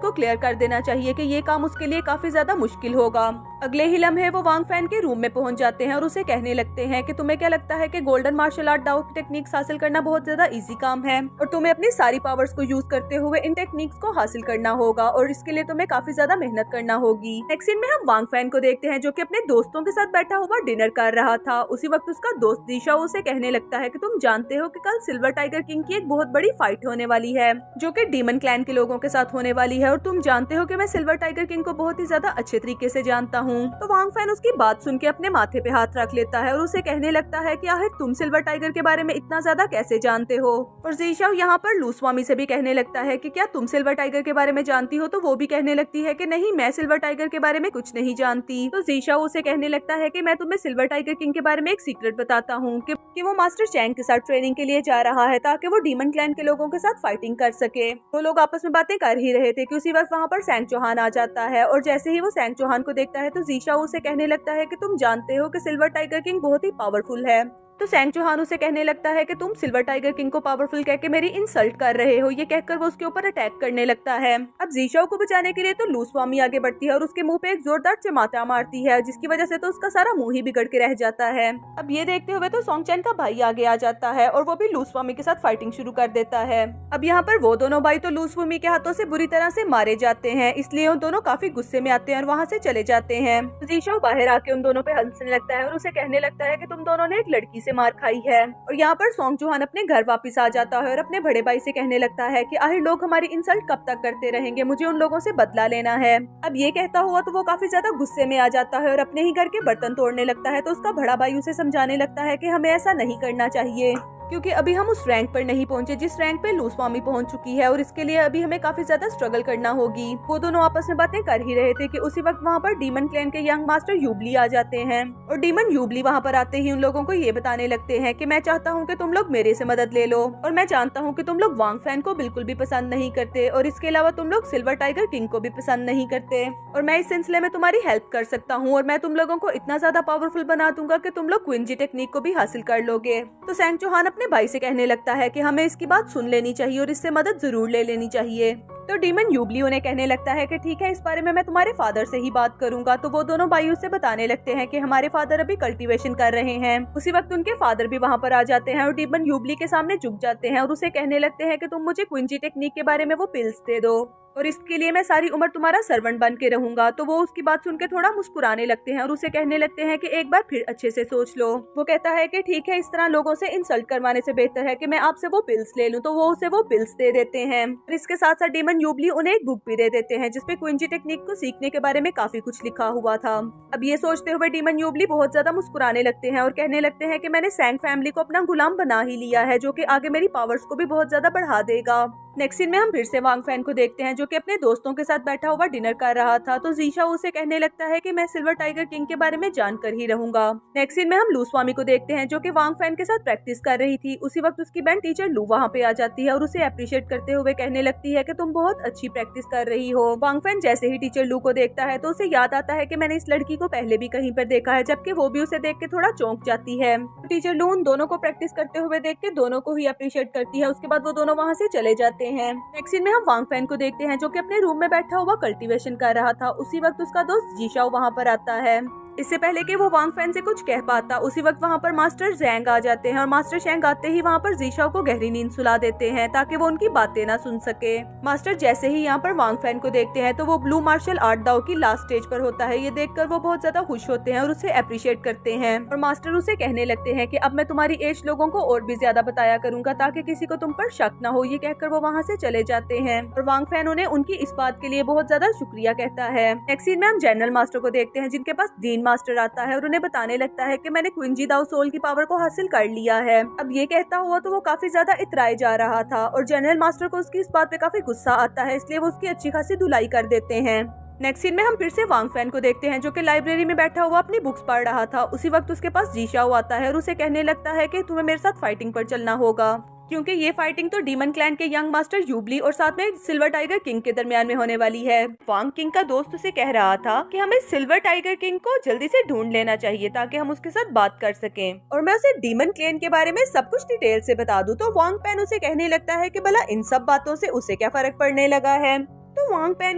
को क्लियर कर देना चाहिए कि ये काम उसके लिए काफी ज्यादा मुश्किल होगा। अगले ही लम्हे वो वांग फैन के रूम में पहुंच जाते हैं और उसे कहने लगते हैं कि तुम्हें क्या लगता है कि गोल्डन मार्शल आर्ट दाव की टेक्निक्स हासिल करना बहुत ज्यादा इजी काम है और तुम्हें अपनी सारी पावर्स को यूज करते हुए इन टेक्निक्स को हासिल करना होगा और इसके लिए तुम्हें काफी ज्यादा मेहनत करना होगी। नेक्स्ट सीन में हम वांग फैन को देखते हैं, जो कि अपने दोस्तों के साथ बैठा हुआ डिनर कर रहा था। उसी वक्त उसका दोस्त दिशा उसे कहने लगता है कि तुम जानते हो कि कल सिल्वर टाइगर किंग की एक बहुत बड़ी फाइट होने वाली है, जो कि डीमन क्लैन के लोगों के साथ होने वाली है और तुम जानते हो कि मैं सिल्वर टाइगर किंग को बहुत ही ज्यादा अच्छे तरीके से जानता हूँ। तो वांग फैन उसकी बात सुन के अपने माथे पे हाथ रख लेता है और उसे कहने लगता है कि आखिर तुम सिल्वर टाइगर के बारे में इतना ज्यादा कैसे जानते हो। और जीशाओ यहाँ पर लू स्वामी से भी कहने लगता है कि क्या तुम सिल्वर टाइगर के बारे में जानती हो। तो वो भी कहने लगती है कि नहीं, मैं सिल्वर टाइगर के बारे में कुछ नहीं जानती। तो जीशाओ उसे कहने लगता है कि मैं तुम्हें सिल्वर टाइगर किंग के बारे में एक सीक्रेट बताता हूँ कि वो मास्टर चैंग के साथ ट्रेनिंग के लिए जा रहा है ताकि वो डीमन क्लैन के लोगों के साथ फाइटिंग कर सके। वो लोग आपस में बातें कर ही रहे थे कि उसी वक्त वहाँ पर सैंग चौहान आ जाता है और जैसे ही वो सैंग चौहान को देखता है तो जीशाओ उसे कहने लगता है कि तुम जानते हो कि सिल्वर टाइगर किंग बहुत ही पावरफुल है। तो सैंग चौहान उसे कहने लगता है कि तुम सिल्वर टाइगर किंग को पावरफुल कह के मेरी इंसल्ट कर रहे हो। ये कहकर वो उसके ऊपर अटैक करने लगता है। अब जीशाओ को बचाने के लिए तो लू स्वामी आगे बढ़ती है और उसके मुंह पे एक जोरदार चमाटा मारती है, जिसकी वजह से तो उसका सारा मुंह ही बिगड़ के रह जाता है। अब ये देखते हुए तो सोंग चैन का भाई आगे आ जाता है और वो भी लू स्वामी के साथ फाइटिंग शुरू कर देता है। अब यहाँ पर वो दोनों भाई तो लू स्वामी के हाथों से बुरी तरह से मारे जाते हैं, इसलिए उन दोनों काफी गुस्से में आते हैं और वहाँ से चले जाते हैं। जीशाओ बाहर आके उन दोनों पे हंसने लगता है और उसे कहने लगता है कि तुम दोनों ने एक लड़की से मार खाई है। और यहाँ पर सोंग चौहान अपने घर वापस आ जाता है और अपने बड़े भाई से कहने लगता है कि आखिर लोग हमारी इंसल्ट कब तक करते रहेंगे, मुझे उन लोगों से बदला लेना है। अब ये कहता हुआ तो वो काफी ज्यादा गुस्से में आ जाता है और अपने ही घर के बर्तन तोड़ने लगता है। तो उसका बड़ा भाई उसे समझाने लगता है कि हमें ऐसा नहीं करना चाहिए, क्योंकि अभी हम उस रैंक पर नहीं पहुंचे जिस रैंक पे लू स्वामी पहुंच चुकी है और इसके लिए अभी हमें काफी ज्यादा स्ट्रगल करना होगी। वो दोनों आपस में बातें कर ही रहे थे कि उसी वक्त वहाँ पर डीमन क्लैन के यंग मास्टर यूबली आ जाते हैं और डीमन यूबली वहाँ पर आते ही उन लोगों को ये बताने लगते हैं कि मैं चाहता हूँ कि तुम लोग मेरे से मदद ले लो और मैं जानता हूँ कि तुम लोग वांग फैन को बिल्कुल भी पसंद नहीं करते और इसके अलावा तुम लोग सिल्वर टाइगर किंग को भी पसंद नहीं करते और मैं इस सिलसिले में तुम्हारी हेल्प कर सकता हूँ और मैं तुम लोगों को इतना ज्यादा पावरफुल बना दूंगा कि तुम लोग क्विंजी टेक्निक को भी हासिल कर लोगे। तो सैंग चौहान अपने भाई से कहने लगता है कि हमें इसकी बात सुन लेनी चाहिए और इससे मदद जरूर ले लेनी चाहिए। तो डीमन यूबली उन्हें कहने लगता है कि ठीक है, इस बारे में मैं तुम्हारे फादर से ही बात करूंगा। तो वो दोनों भाई उससे बताने लगते हैं कि हमारे फादर अभी कल्टीवेशन कर रहे हैं। उसी वक्त उनके फादर भी वहाँ पर आ जाते हैं और डीमन यूबली के सामने झुक जाते हैं और उसे कहने लगते हैं कि तुम मुझे क्विंजी टेक्निक के बारे में वो पिल्स दे दो और इसके लिए मैं सारी उम्र तुम्हारा सर्वेंट बन के रहूंगा। तो वो उसकी बात सुन के थोड़ा मुस्कुराने लगते हैं और उसे कहने लगते हैं कि एक बार फिर अच्छे से सोच लो। वो कहता है कि ठीक है, इस तरह लोगों से इंसल्ट करवाने से बेहतर है कि मैं आपसे वो पिल्स ले लूं। तो वो उसे वो पिल्स दे देते हैं और इसके साथ साथ डीमन यूबली उन्हें एक बुक भी दे देते हैं जिसपे क्विंजी टेक्निक को सीखने के बारे में काफी कुछ लिखा हुआ था। अब ये सोचते हुए डीमन यूबली बहुत ज्यादा मुस्कुराने लगते हैं और कहने लगते हैं कि मैंने सैंग फैमिली को अपना गुलाम बना ही लिया है, जो कि आगे मेरी पावर्स को भी बहुत ज्यादा बढ़ा देगा। नेक्स्ट सीन में हम फिर से वांग फैन को देखते हैं, जो कि अपने दोस्तों के साथ बैठा हुआ डिनर कर रहा था। तो जीशा उसे कहने लगता है कि मैं सिल्वर टाइगर किंग के बारे में जानकर ही रहूंगा। नेक्स्ट सीन में हम लू स्वामी को देखते हैं, जो कि वांग फैन के साथ प्रैक्टिस कर रही थी। उसी वक्त उसकी बहन टीचर लू वहाँ पे आ जाती है और उसे अप्रिशिएट करते हुए कहने लगती है कि तुम बहुत अच्छी प्रैक्टिस कर रही हो। वांग फैन जैसे ही टीचर लू को देखता है तो उसे याद आता है कि मैंने इस लड़की को पहले भी कहीं पर देखा है, जबकि वो भी उसे देख के थोड़ा चौंक जाती है। तो टीचर लू उन दोनों को प्रैक्टिस करते हुए देख के दोनों को ही अप्रिशिएट करती है। उसके बाद वो दोनों वहाँ से चले जाते हैं। नेक्स्ट में हम वांग फैन को देखते हैं, जो कि अपने रूम में बैठा हुआ कल्टीवेशन कर रहा था। उसी वक्त उसका दोस्त जीशाओ वहाँ पर आता है इससे पहले कि वो वांग फैन से कुछ कह पाता, उसी वक्त वहाँ पर मास्टर जैंग आ जाते हैं और मास्टर शैंग आते ही वहाँ पर जीशाओ को गहरी नींद सुला देते हैं ताकि वो उनकी बातें ना सुन सके। मास्टर जैसे ही यहाँ पर वांग फैन को देखते हैं तो वो ब्लू मार्शल आर्ट दाओ की लास्ट स्टेज पर होता है। ये देखकर वो बहुत ज्यादा खुश होते हैं और उसे अप्रिशिएट करते हैं और मास्टर उसे कहने लगते हैं कि अब मैं तुम्हारी एज लोगों को और भी ज्यादा बताया करूंगा ताकि किसी को तुम पर शक न हो। ये कहकर वो वहाँ से चले जाते हैं और वांग फैन उन्हें उनकी इस बात के लिए बहुत ज्यादा शुक्रिया कहता है। नेक्स्ट सीन में हम जनरल मास्टर को देखते हैं जिनके पास डीन मास्टर आता है और उन्हें बताने लगता है कि मैंने क्विंजी दाओ सोल की पावर को हासिल कर लिया है। अब ये कहता हुआ तो वो काफी ज्यादा इतराए जा रहा था और जनरल मास्टर को उसकी इस बात पे काफी गुस्सा आता है, इसलिए वो उसकी अच्छी खासी धुलाई कर देते हैं। नेक्स्ट सीन में हम फिर से वांग फैन को देखते हैं जो कि लाइब्रेरी में बैठा हुआ अपनी बुक्स पढ़ रहा था। उसी वक्त उसके पास जीशाओ आता है और उसे कहने लगता है कि तुम्हें मेरे साथ फाइटिंग पर चलना होगा, क्योंकि ये फाइटिंग तो डीमन क्लैन के यंग मास्टर यूबली और साथ में सिल्वर टाइगर किंग के दरमियान में होने वाली है। वांग किंग का दोस्त उसे कह रहा था कि हमें सिल्वर टाइगर किंग को जल्दी से ढूंढ लेना चाहिए ताकि हम उसके साथ बात कर सकें और मैं उसे डीमन क्लैन के बारे में सब कुछ डिटेल से बता दूं। तो वांग पैन उसे कहने लगता है कि भला इन सब बातों से उसे क्या फर्क पड़ने लगा है। तो वांग पैन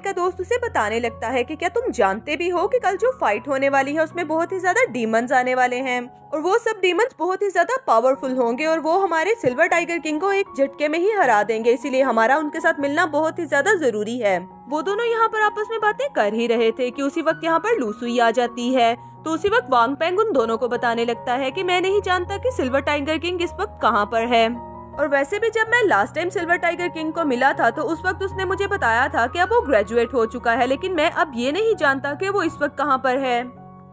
का दोस्त उसे बताने लगता है कि क्या तुम जानते भी हो कि कल जो फाइट होने वाली है उसमें बहुत ही ज्यादा डीमंस आने वाले हैं और वो सब डीमंस बहुत ही ज्यादा पावरफुल होंगे और वो हमारे सिल्वर टाइगर किंग को एक झटके में ही हरा देंगे, इसीलिए हमारा उनके साथ मिलना बहुत ही ज्यादा जरूरी है। वो दोनों यहाँ पर आपस में बातें कर ही रहे थे कि उसी वक्त यहाँ पर लूसुई आ जाती है। तो उसी वक्त वांग पैंग उन दोनों को बताने लगता है कि मैं नहीं जानता कि सिल्वर टाइगर किंग इस वक्त कहाँ पर है और वैसे भी जब मैं last time silver tiger king को मिला था तो उस वक्त उसने मुझे बताया था कि अब वो ग्रेजुएट हो चुका है, लेकिन मैं अब ये नहीं जानता कि वो इस वक्त कहाँ पर है।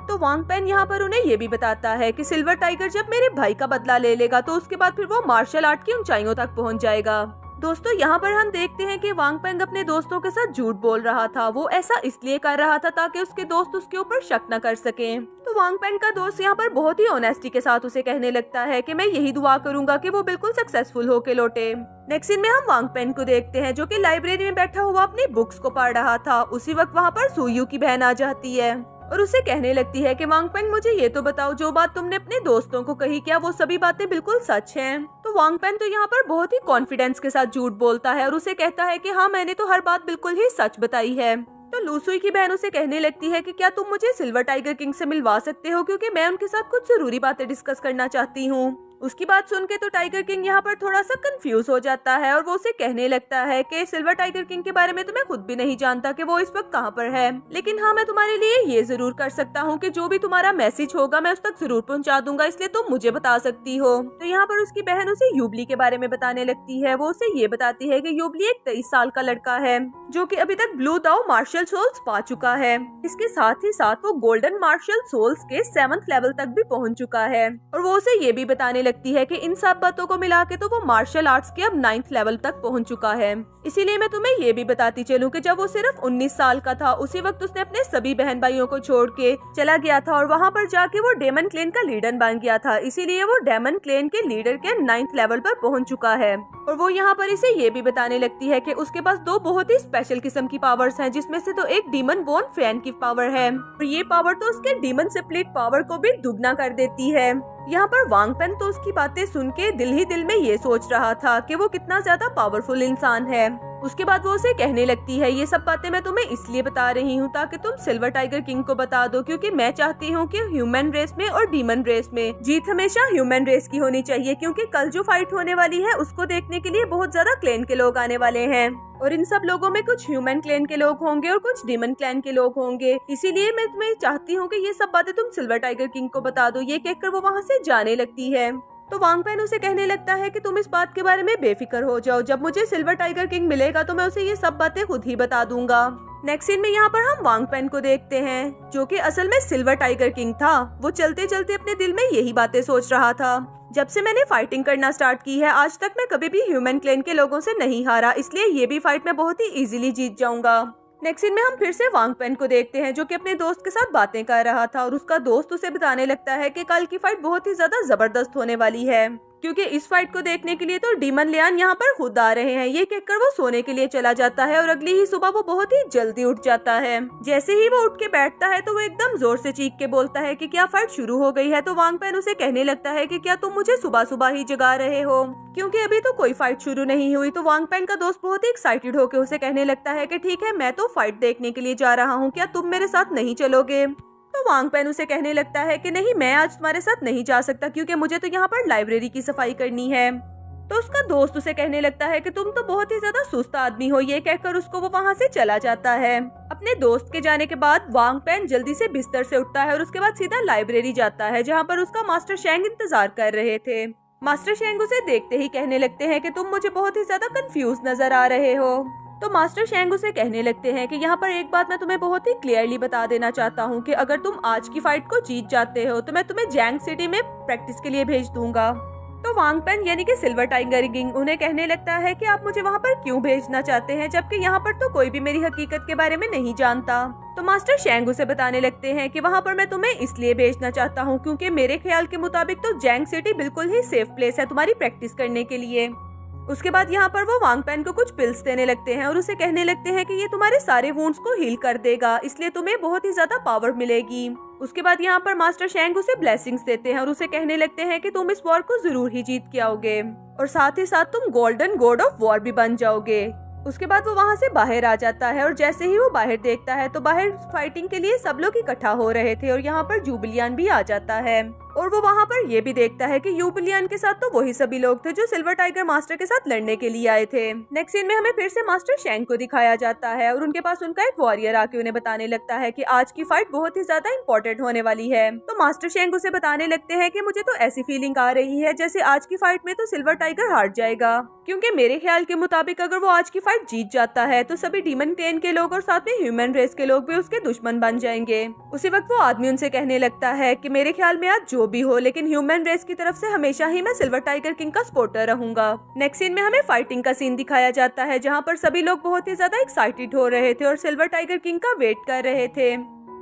तो वांग पैन यहाँ पर उन्हें ये भी बताता है कि सिल्वर टाइगर जब मेरे भाई का बदला ले लेगा तो उसके बाद फिर वो मार्शल आर्ट की ऊंचाइयों तक पहुँच जाएगा। दोस्तों यहाँ पर हम देखते हैं कि वांग पैंग अपने दोस्तों के साथ झूठ बोल रहा था। वो ऐसा इसलिए कर रहा था ताकि उसके दोस्त उसके ऊपर शक न कर सकें। तो वांग पैंग का दोस्त यहाँ पर बहुत ही ऑनेस्टी के साथ उसे कहने लगता है कि मैं यही दुआ करूंगा कि वो बिल्कुल सक्सेसफुल होके लौटे। नेक्स्ट सीन में हम वांग पैंग को देखते हैं जो कि लाइब्रेरी में बैठा हुआ अपनी बुक्स को पढ़ रहा था। उसी वक्त वहाँ पर सुयू की बहन आ जाती है और उसे कहने लगती है कि वांग पैंग मुझे ये तो बताओ जो बात तुमने अपने दोस्तों को कही क्या वो सभी बातें बिल्कुल सच हैं? तो वांग पैंग तो यहाँ पर बहुत ही कॉन्फिडेंस के साथ झूठ बोलता है और उसे कहता है कि हाँ मैंने तो हर बात बिल्कुल ही सच बताई है। तो लूसुई की बहन उसे कहने लगती है कि क्या तुम मुझे सिल्वर टाइगर किंग से मिलवा सकते हो क्योंकि मैं उनके साथ कुछ जरूरी बातें डिस्कस करना चाहती हूँ। उसकी बात सुन के तो टाइगर किंग यहाँ पर थोड़ा सा कंफ्यूज हो जाता है और वो उसे कहने लगता है कि सिल्वर टाइगर किंग के बारे में तो मैं खुद भी नहीं जानता कि वो इस वक्त कहाँ पर है, लेकिन हाँ मैं तुम्हारे लिए ये जरूर कर सकता हूँ कि जो भी तुम्हारा मैसेज होगा मैं उस तक जरूर पहुँचा दूंगा, इसलिए तुम मुझे बता सकती हो। तो यहाँ पर उसकी बहन उसे यूबली के बारे में बताने लगती है। वो उसे ये बताती है कि यूबली एक 23 साल का लड़का है जो कि अभी तक ब्लू दाओ मार्शल सोल्स पा चुका है। इसके साथ ही साथ वो गोल्डन मार्शल सोल्स के 7th लेवल तक भी पहुँच चुका है और वो उसे ये भी बताने लगती है कि इन सब बातों को मिला के तो वो मार्शल आर्ट्स के अब 9th लेवल तक पहुंच चुका है। इसीलिए मैं तुम्हें ये भी बताती चलूं कि जब वो सिर्फ 19 साल का था उसी वक्त उसने अपने सभी बहन भाइयों को छोड़ के चला गया था और वहाँ पर जाके वो डेमन क्लेन का लीडर बन गया था। इसीलिए वो डेमन क्लेन के लीडर के 9th लेवल पर पहुंच चुका है और वो यहाँ पर इसे ये भी बताने लगती है कि उसके पास 2 बहुत ही स्पेशल किस्म की पावर्स हैं, जिसमें से तो एक डीमन बोन फैन की पावर है और ये पावर तो उसके डीमन स्प्लिट पावर को भी दुगना कर देती है। यहाँ पर वांग पैन तो उसकी बातें सुन के दिल ही दिल में ये सोच रहा था कि वो कितना ज्यादा पावरफुल इंसान है। उसके बाद वो उसे कहने लगती है ये सब बातें मैं तुम्हें इसलिए बता रही हूँ ताकि तुम सिल्वर टाइगर किंग को बता दो, क्योंकि मैं चाहती हूँ कि ह्यूमन रेस में और डीमन रेस में जीत हमेशा ह्यूमन रेस की होनी चाहिए, क्योंकि कल जो फाइट होने वाली है उसको देखने के लिए बहुत ज्यादा क्लेन के लोग आने वाले हैं और इन सब लोगों में कुछ ह्यूमन क्लैन के लोग होंगे और कुछ डीमन क्लैन के लोग होंगे। इसीलिए मैं तुम्हें चाहती हूँ कि ये सब बातें तुम सिल्वर टाइगर किंग को बता दो। ये कहकर वो वहाँ से जाने लगती है। तो वांग पैन उसे कहने लगता है कि तुम इस बात के बारे में बेफिक्र हो जाओ, जब मुझे सिल्वर टाइगर किंग मिलेगा तो मैं उसे ये सब बातें खुद ही बता दूंगा। नेक्स्ट सीन में यहाँ पर हम वांग पैन को देखते हैं जो कि असल में सिल्वर टाइगर किंग था। वो चलते चलते अपने दिल में यही बातें सोच रहा था, जब से मैंने फाइटिंग करना स्टार्ट की है आज तक मैं कभी भी ह्यूमन क्लैन के लोगों से नहीं हारा, इसलिए ये भी फाइट मैं बहुत ही इजीली जीत जाऊंगा। नेक्स्ट सीन में हम फिर से वांग पैन को देखते हैं जो कि अपने दोस्त के साथ बातें कर रहा था और उसका दोस्त उसे बताने लगता है कि कल की फाइट बहुत ही ज्यादा जबरदस्त होने वाली है, क्योंकि इस फाइट को देखने के लिए तो डीमन लियान यहाँ पर खुद आ रहे हैं। ये कहकर वो सोने के लिए चला जाता है और अगली ही सुबह वो बहुत ही जल्दी उठ जाता है। जैसे ही वो उठ के बैठता है तो वो एकदम जोर से चीख के बोलता है कि क्या फाइट शुरू हो गई है। तो वांग पैन उसे कहने लगता है कि क्या तुम मुझे सुबह सुबह ही जगा रहे हो, क्योंकि अभी तो कोई फाइट शुरू नहीं हुई। तो वांग पैन का दोस्त बहुत ही एक्साइटेड होकर उसे कहने लगता है कि ठीक है मैं तो फाइट देखने के लिए जा रहा हूँ, क्या तुम मेरे साथ नहीं चलोगे। तो वांग पेन उसे कहने लगता है कि नहीं, मैं आज तुम्हारे साथ नहीं जा सकता क्योंकि मुझे तो यहाँ पर लाइब्रेरी की सफाई करनी है। तो उसका दोस्त उसे कहने लगता है कि तुम तो बहुत ही ज्यादा सुस्त आदमी हो। ये कहकर उसको वो वहाँ से चला जाता है। अपने दोस्त के जाने के बाद वांग पेन जल्दी से बिस्तर से उठता है और उसके बाद सीधा लाइब्रेरी जाता है, जहाँ पर उसका मास्टर शेंग इंतजार कर रहे थे। मास्टर शेंग उसे देखते ही कहने लगते हैं कि तुम मुझे बहुत ही ज्यादा कंफ्यूज नजर आ रहे हो। तो मास्टर शेंग उसे कहने लगते हैं कि यहाँ पर एक बात मैं तुम्हें बहुत ही क्लियरली बता देना चाहता हूँ कि अगर तुम आज की फाइट को जीत जाते हो तो मैं तुम्हें जैंग सिटी में प्रैक्टिस के लिए भेज दूंगा। तो वांग पेन यानी कि सिल्वर टाइगर किंग उन्हें कहने लगता है कि आप मुझे वहाँ पर क्यों भेजना चाहते हैं, जबकि यहाँ पर तो कोई भी मेरी हकीकत के बारे में नहीं जानता। तो मास्टर शेंग उसे बताने लगते हैं कि वहाँ पर मैं तुम्हें इसलिए भेजना चाहता हूँ क्योंकि मेरे ख्याल के मुताबिक तो जैंग सिटी बिल्कुल ही सेफ प्लेस है तुम्हारी प्रैक्टिस करने के लिए। उसके बाद यहाँ पर वो वांग पेन को कुछ पिल्स देने लगते हैं और उसे कहने लगते हैं कि ये तुम्हारे सारे वुंड्स को हील कर देगा, इसलिए तुम्हें बहुत ही ज्यादा पावर मिलेगी। उसके बाद यहाँ पर मास्टर शेंग उसे ब्लेसिंग्स देते हैं और उसे कहने लगते हैं कि तुम इस वॉर को जरूर ही जीत के आओगे और साथ ही साथ तुम गोल्डन गॉड ऑफ वॉर भी बन जाओगे। उसके बाद वो वहाँ से बाहर आ जाता है और जैसे ही वो बाहर देखता है तो बाहर फाइटिंग के लिए सब लोग इकट्ठा हो रहे थे और यहाँ पर जुबिलियन भी आ जाता है और वो वहाँ पर ये भी देखता है कि जुबिलियन के साथ तो वही सभी लोग थे जो सिल्वर टाइगर मास्टर के साथ लड़ने के लिए आए थे। नेक्स्ट सीन में हमें फिर से मास्टर शेंग को दिखाया जाता है और उनके पास उनका एक वॉरियर आके उन्हें बताने लगता है कि आज की फाइट बहुत ही ज्यादा इम्पोर्टेंट होने वाली है। तो मास्टर शेंग उसे बताने लगते हैं कि मुझे तो ऐसी फीलिंग आ रही है जैसे आज की फाइट में तो सिल्वर टाइगर हार जाएगा, क्योंकि मेरे ख्याल के मुताबिक अगर वो आज की फाइट जीत जाता है तो सभी डीमन क्लेन के लोग और साथ में ह्यूमन रेस के लोग भी उसके दुश्मन बन जाएंगे। उसी वक्त वो आदमी उनसे कहने लगता है कि मेरे ख्याल में आज जो भी हो, लेकिन ह्यूमन रेस की तरफ से हमेशा ही मैं सिल्वर टाइगर किंग का सपोर्टर रहूंगा। नेक्स्ट सीन में हमें फाइटिंग का सीन दिखाया जाता है जहाँ पर सभी लोग बहुत ही ज्यादा एक्साइटेड हो रहे थे और सिल्वर टाइगर किंग का वेट कर रहे थे।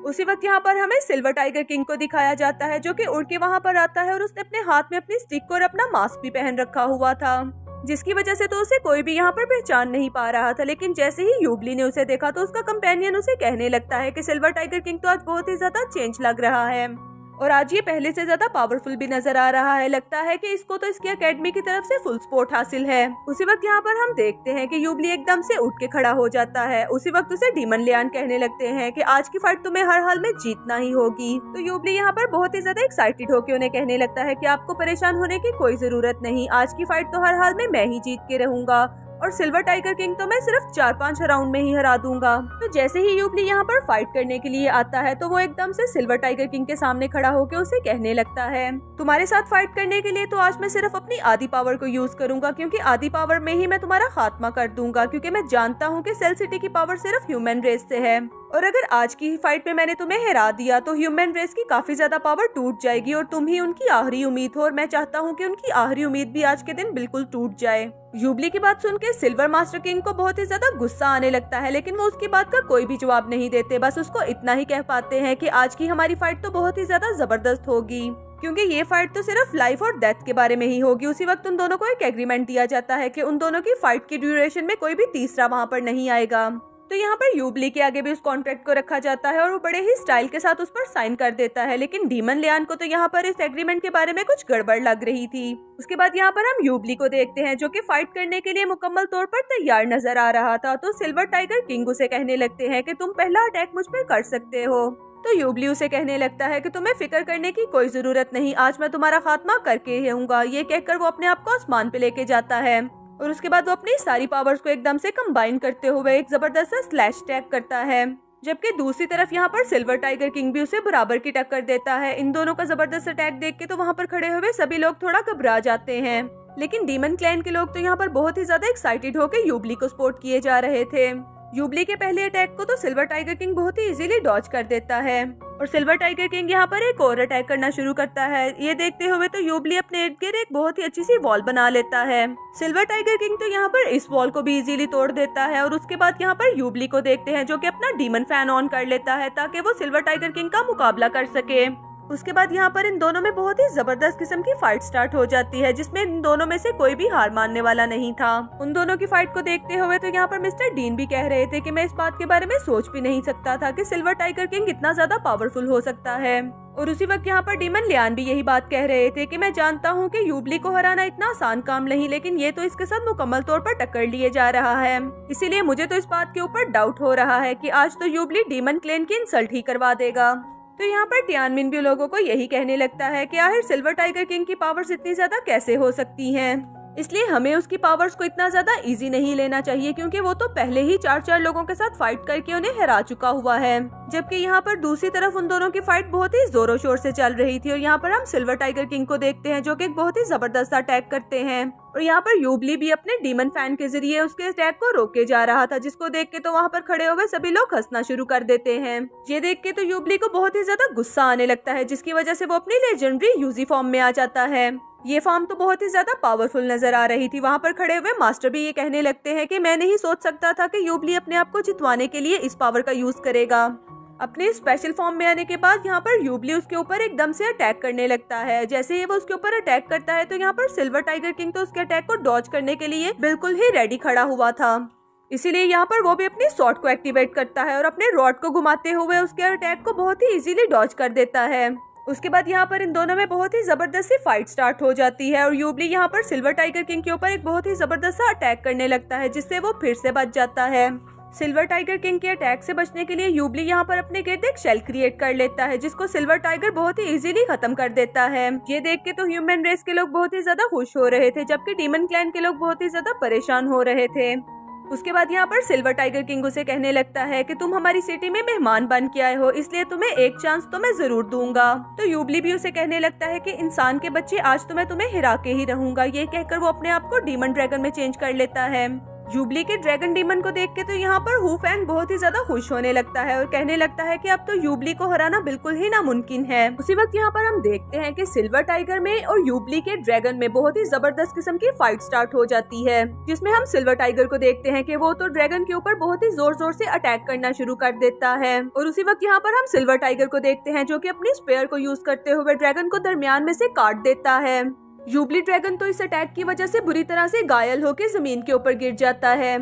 उसी वक्त यहाँ पर हमें सिल्वर टाइगर किंग को दिखाया जाता है जो कि उड़ के वहाँ पर आता है और उसने अपने हाथ में अपनी स्टिक और अपना मास्क भी पहन रखा हुआ था, जिसकी वजह से तो उसे कोई भी यहाँ पर पहचान नहीं पा रहा था। लेकिन जैसे ही यूबली ने उसे देखा तो उसका कंपेनियन उसे कहने लगता है कि सिल्वर टाइगर किंग तो आज बहुत ही ज्यादा चेंज लग रहा है और आज ये पहले से ज्यादा पावरफुल भी नजर आ रहा है। लगता है कि इसको तो इसकी एकेडमी की तरफ से फुल सपोर्ट हासिल है। उसी वक्त यहाँ पर हम देखते हैं कि यूबली एकदम से उठ के खड़ा हो जाता है। उसी वक्त उसे डीमन लियान कहने लगते हैं कि आज की फाइट तुम्हें हर हाल में जीतना ही होगी। तो यूबली यहाँ पर बहुत ही ज्यादा एक्साइटेड होकर उन्हें कहने लगता है कि आपको परेशान होने की कोई जरूरत नहीं, आज की फाइट तो हर हाल में मैं ही जीत के रहूंगा और सिल्वर टाइगर किंग तो मैं सिर्फ 4-5 राउंड में ही हरा दूंगा। तो जैसे ही यूबली यहाँ पर फाइट करने के लिए आता है तो वो एकदम से सिल्वर टाइगर किंग के सामने खड़ा होकर उसे कहने लगता है, तुम्हारे साथ फाइट करने के लिए तो आज मैं सिर्फ अपनी आधी पावर को यूज करूंगा, क्योंकि आधी पावर में ही मैं तुम्हारा खात्मा कर दूंगा, क्योंकि मैं जानता हूँ कि सेल सिटी की पावर सिर्फ ह्यूमन रेस से है और अगर आज की फाइट में मैंने तुम्हें हरा दिया तो ह्यूमन रेस की काफी ज्यादा पावर टूट जाएगी और तुम ही उनकी आखिरी उम्मीद हो और मैं चाहता हूँ कि उनकी आखिरी उम्मीद भी आज के दिन बिल्कुल टूट जाए। यूबली की बात सुन के सिल्वर मास्टर किंग को बहुत ही ज्यादा गुस्सा आने लगता है, लेकिन वो उसकी बात का कोई भी जवाब नहीं देते। बस उसको इतना ही कह पाते हैं कि आज की हमारी फाइट तो बहुत ही ज्यादा जबरदस्त होगी, क्योंकि ये फाइट तो सिर्फ लाइफ और डेथ के बारे में ही होगी। उसी वक्त उन दोनों को एक एग्रीमेंट दिया जाता है कि उन दोनों की फाइट की ड्यूरेशन में कोई भी तीसरा वहाँ पर नहीं आएगा। तो यहाँ पर यूबली के आगे भी उस कॉन्ट्रैक्ट को रखा जाता है और वो बड़े ही स्टाइल के साथ उस पर साइन कर देता है। लेकिन डीमन लियान को तो यहाँ पर इस एग्रीमेंट के बारे में कुछ गड़बड़ लग रही थी। उसके बाद यहाँ पर हम यूबली को देखते हैं जो कि फाइट करने के लिए मुकम्मल तौर पर तैयार नजर आ रहा था। तो सिल्वर टाइगर किंग उसे कहने लगते हैं कि तुम पहला अटैक मुझ पर कर सकते हो। तो यूबली उसे कहने लगता है कि तुम्हें फिक्र करने की कोई जरूरत नहीं, आज मैं तुम्हारा खात्मा करके ही रहूंगा। ये कहकर वो अपने आप को आसमान पे लेके जाता है और उसके बाद वो अपनी सारी पावर्स को एकदम से कंबाइन करते हुए एक जबरदस्त स्लैश अटैक करता है, जबकि दूसरी तरफ यहाँ पर सिल्वर टाइगर किंग भी उसे बराबर की टक्कर देता है। इन दोनों का जबरदस्त अटैक देख के तो वहाँ पर खड़े हुए सभी लोग थोड़ा घबरा जाते हैं, लेकिन डीमन क्लैन के लोग तो यहाँ पर बहुत ही ज्यादा एक्साइटेड होकर यूबली को सपोर्ट किए जा रहे थे। यूबली के पहले अटैक को तो सिल्वर टाइगर किंग बहुत ही इजीली डॉज कर देता है और सिल्वर टाइगर किंग यहाँ पर एक और अटैक करना शुरू करता है। ये देखते हुए तो यूबली अपने इर्द गिर्द एक बहुत ही अच्छी सी वॉल बना लेता है। सिल्वर टाइगर किंग तो यहाँ पर इस वॉल को भी इजीली तोड़ देता है और उसके बाद यहाँ पर यूबली को देखते हैं जो कि अपना डीमन फैन ऑन कर लेता है ताकि वो सिल्वर टाइगर किंग का मुकाबला कर सके। उसके बाद यहाँ पर इन दोनों में बहुत ही जबरदस्त किस्म की फाइट स्टार्ट हो जाती है, जिसमें इन दोनों में से कोई भी हार मानने वाला नहीं था। उन दोनों की फाइट को देखते हुए तो यहाँ पर मिस्टर डीन भी कह रहे थे कि मैं इस बात के बारे में सोच भी नहीं सकता था कि सिल्वर टाइगर किंग इतना ज्यादा पावरफुल हो सकता है। और उसी वक्त यहाँ पर डीमन लियान भी यही बात कह रहे थे कि मैं जानता हूँ कि यूबली को हराना इतना आसान काम नहीं, लेकिन ये तो इसके साथ मुकम्मल तौर पर टक्कर लिए जा रहा है, इसीलिए मुझे तो इस बात के ऊपर डाउट हो रहा है कि आज तो यूबली डीमन क्लेन की इंसल्ट ही करवा देगा। तो यहाँ पर टियानमिन भी लोगों को यही कहने लगता है कि आखिर सिल्वर टाइगर किंग की पावर्स इतनी ज्यादा कैसे हो सकती हैं। इसलिए हमें उसकी पावर्स को इतना ज्यादा इजी नहीं लेना चाहिए, क्योंकि वो तो पहले ही 4 लोगों के साथ फाइट करके उन्हें हरा चुका हुआ है। जबकि यहाँ पर दूसरी तरफ उन दोनों की फाइट बहुत ही जोरों शोर से चल रही थी और यहाँ पर हम सिल्वर टाइगर किंग को देखते हैं जो कि एक बहुत ही जबरदस्त अटैक करते हैं और यहाँ पर यूबली भी अपने डीमन फैन के जरिए उसके अटैक को रोके जा रहा था, जिसको देख के तो वहाँ पर खड़े हुए सभी लोग हंसना शुरू कर देते हैं। ये देख के तो यूबली को बहुत ही ज्यादा गुस्सा आने लगता है, जिसकी वजह से वो अपनी लेजेंडरी यूजी फॉर्म में आ जाता है। ये फॉर्म तो बहुत ही ज्यादा पावरफुल नजर आ रही थी। वहाँ पर खड़े हुए मास्टर भी ये कहने लगते हैं कि मैं नहीं सोच सकता था कि यूबली अपने आप को जितवाने के लिए इस पावर का यूज करेगा। अपने स्पेशल फॉर्म में आने के बाद यहाँ पर यूबली उसके ऊपर एकदम से अटैक करने लगता है। जैसे ही वो उसके ऊपर अटैक करता है तो यहाँ पर सिल्वर टाइगर किंग तो उसके अटैक को डॉज करने के लिए बिल्कुल ही रेडी खड़ा हुआ था। इसीलिए यहाँ पर वो भी अपनी शॉट को एक्टिवेट करता है और अपने रॉड को घुमाते हुए उसके अटैक को बहुत ही इजीली डॉज कर देता है। उसके बाद यहाँ पर इन दोनों में बहुत ही जबरदस्त सी फाइट स्टार्ट हो जाती है और यूबली यहाँ पर सिल्वर टाइगर किंग के ऊपर एक बहुत ही जबरदस्त सा अटैक करने लगता है, जिससे वो फिर से बच जाता है। सिल्वर टाइगर किंग के अटैक से बचने के लिए यूबली यहाँ पर अपने गिर्द एक शेल क्रिएट कर लेता है, जिसको सिल्वर टाइगर बहुत ही इजीली खत्म कर देता है। ये देख के तो ह्यूमन रेस के लोग बहुत ही ज्यादा खुश हो रहे थे, जबकि डीमन क्लैन के लोग बहुत ही ज्यादा परेशान हो रहे थे। उसके बाद यहाँ पर सिल्वर टाइगर किंग उसे कहने लगता है कि तुम हमारी सिटी में मेहमान बन के आए हो, इसलिए तुम्हें एक चांस तो मैं जरूर दूंगा। तो यूबली भी उसे कहने लगता है कि इंसान के बच्चे, आज तो मैं तुम्हें हिरा के ही रहूंगा। ये कहकर वो अपने आप को डीमन ड्रैगन में चेंज कर लेता है। यूबली के ड्रैगन डीमन को देख के तो यहाँ पर हू फैंग बहुत ही ज्यादा खुश होने लगता है और कहने लगता है कि अब तो यूबली को हराना बिल्कुल ही नामुमकिन है। उसी वक्त यहाँ पर हम देखते हैं कि सिल्वर टाइगर में और यूबली के ड्रैगन में बहुत ही जबरदस्त किस्म की फाइट स्टार्ट हो जाती है, जिसमें हम सिल्वर टाइगर को देखते हैं कि वो तो ड्रैगन के ऊपर बहुत ही जोर जोर से अटैक करना शुरू कर देता है। और उसी वक्त यहाँ पर हम सिल्वर टाइगर को देखते हैं जो कि अपनी स्पेयर को यूज करते हुए ड्रैगन को दरमियान में से काट देता है। यूबली ड्रैगन तो इस अटैक की वजह से बुरी तरह से घायल होकर जमीन के ऊपर गिर जाता है।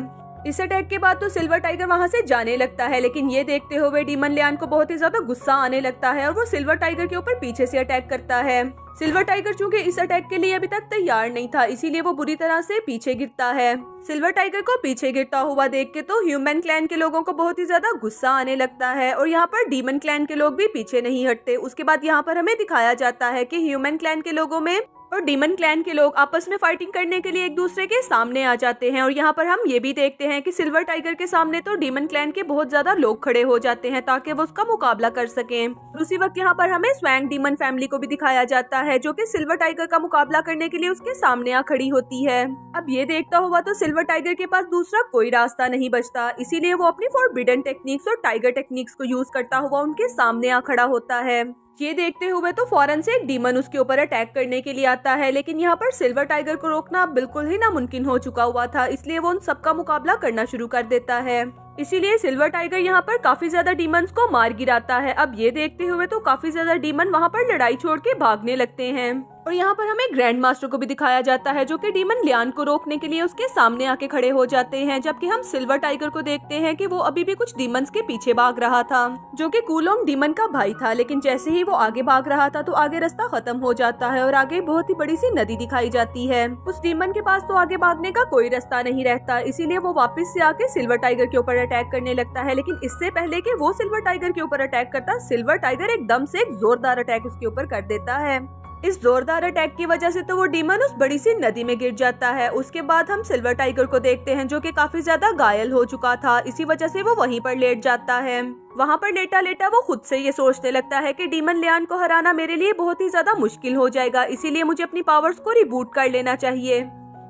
इस अटैक के बाद तो सिल्वर टाइगर वहां से जाने लगता है, लेकिन ये देखते हुए डीमन लियान को बहुत ही ज्यादा गुस्सा आने लगता है और वो सिल्वर टाइगर के ऊपर पीछे से अटैक करता है। सिल्वर टाइगर चूंकि इस अटैक के लिए अभी तक तैयार नहीं था, इसीलिए वो बुरी तरह से पीछे गिरता है। सिल्वर टाइगर को पीछे गिरता हुआ देख के तो ह्यूमन क्लैन के लोगों को बहुत ही ज्यादा गुस्सा आने लगता है और यहाँ पर डीमन क्लैन के लोग भी पीछे नहीं हटते। उसके बाद यहाँ पर हमें दिखाया जाता है कि ह्यूमन क्लैन के लोगों में और डीमन क्लैन के लोग आपस में फाइटिंग करने के लिए एक दूसरे के सामने आ जाते हैं। और यहाँ पर हम ये भी देखते हैं कि सिल्वर टाइगर के सामने तो डीमन क्लैन के बहुत ज्यादा लोग खड़े हो जाते हैं ताकि वो उसका मुकाबला कर सकें। उसी वक्त यहाँ पर हमें स्वैंग डीमन फैमिली को भी दिखाया जाता है, जो कि सिल्वर टाइगर का मुकाबला करने के लिए उसके सामने आ खड़ी होती है। अब ये देखता हुआ तो सिल्वर टाइगर के पास दूसरा कोई रास्ता नहीं बचता, इसीलिए वो अपनी फॉरबिडन टेक्निक्स और टाइगर टेक्निक्स को यूज करता हुआ उनके सामने आ खड़ा होता है। ये देखते हुए तो फौरन से एक डीमन उसके ऊपर अटैक करने के लिए आता है, लेकिन यहाँ पर सिल्वर टाइगर को रोकना बिल्कुल ही नामुमकिन हो चुका हुआ था, इसलिए वो उन सबका मुकाबला करना शुरू कर देता है। इसीलिए सिल्वर टाइगर यहाँ पर काफी ज्यादा डीमंस को मार गिराता है। अब ये देखते हुए तो काफी ज्यादा डीमन वहाँ पर लड़ाई छोड़ के भागने लगते हैं और यहाँ पर हमें ग्रैंड मास्टर को भी दिखाया जाता है, जो कि डीमन लियान को रोकने के लिए उसके सामने आके खड़े हो जाते हैं। जबकि हम सिल्वर टाइगर को देखते हैं कि वो अभी भी कुछ डीमंस के पीछे भाग रहा था, जो कि कूलोंग डीमन का भाई था। लेकिन जैसे ही वो आगे भाग रहा था तो आगे रास्ता खत्म हो जाता है और आगे बहुत ही बड़ी सी नदी दिखाई जाती है। उस डीमन के पास तो आगे भागने का कोई रास्ता नहीं रहता, इसीलिए वो वापस से आके सिल्वर टाइगर के ऊपर अटैक करने लगता है। लेकिन इससे पहले कि वो सिल्वर टाइगर के ऊपर अटैक करता, सिल्वर टाइगर एकदम से एक जोरदार अटैक उसके ऊपर कर देता है। इस जोरदार अटैक की वजह से तो वो डीमन उस बड़ी सी नदी में गिर जाता है। उसके बाद हम सिल्वर टाइगर को देखते हैं, जो कि काफी ज्यादा घायल हो चुका था, इसी वजह से वो वहीं पर लेट जाता है। वहाँ पर लेटा लेटा वो खुद से ये सोचने लगता है कि डीमन लियान को हराना मेरे लिए बहुत ही ज्यादा मुश्किल हो जाएगा, इसीलिए मुझे अपनी पावर्स को रिबूट कर लेना चाहिए।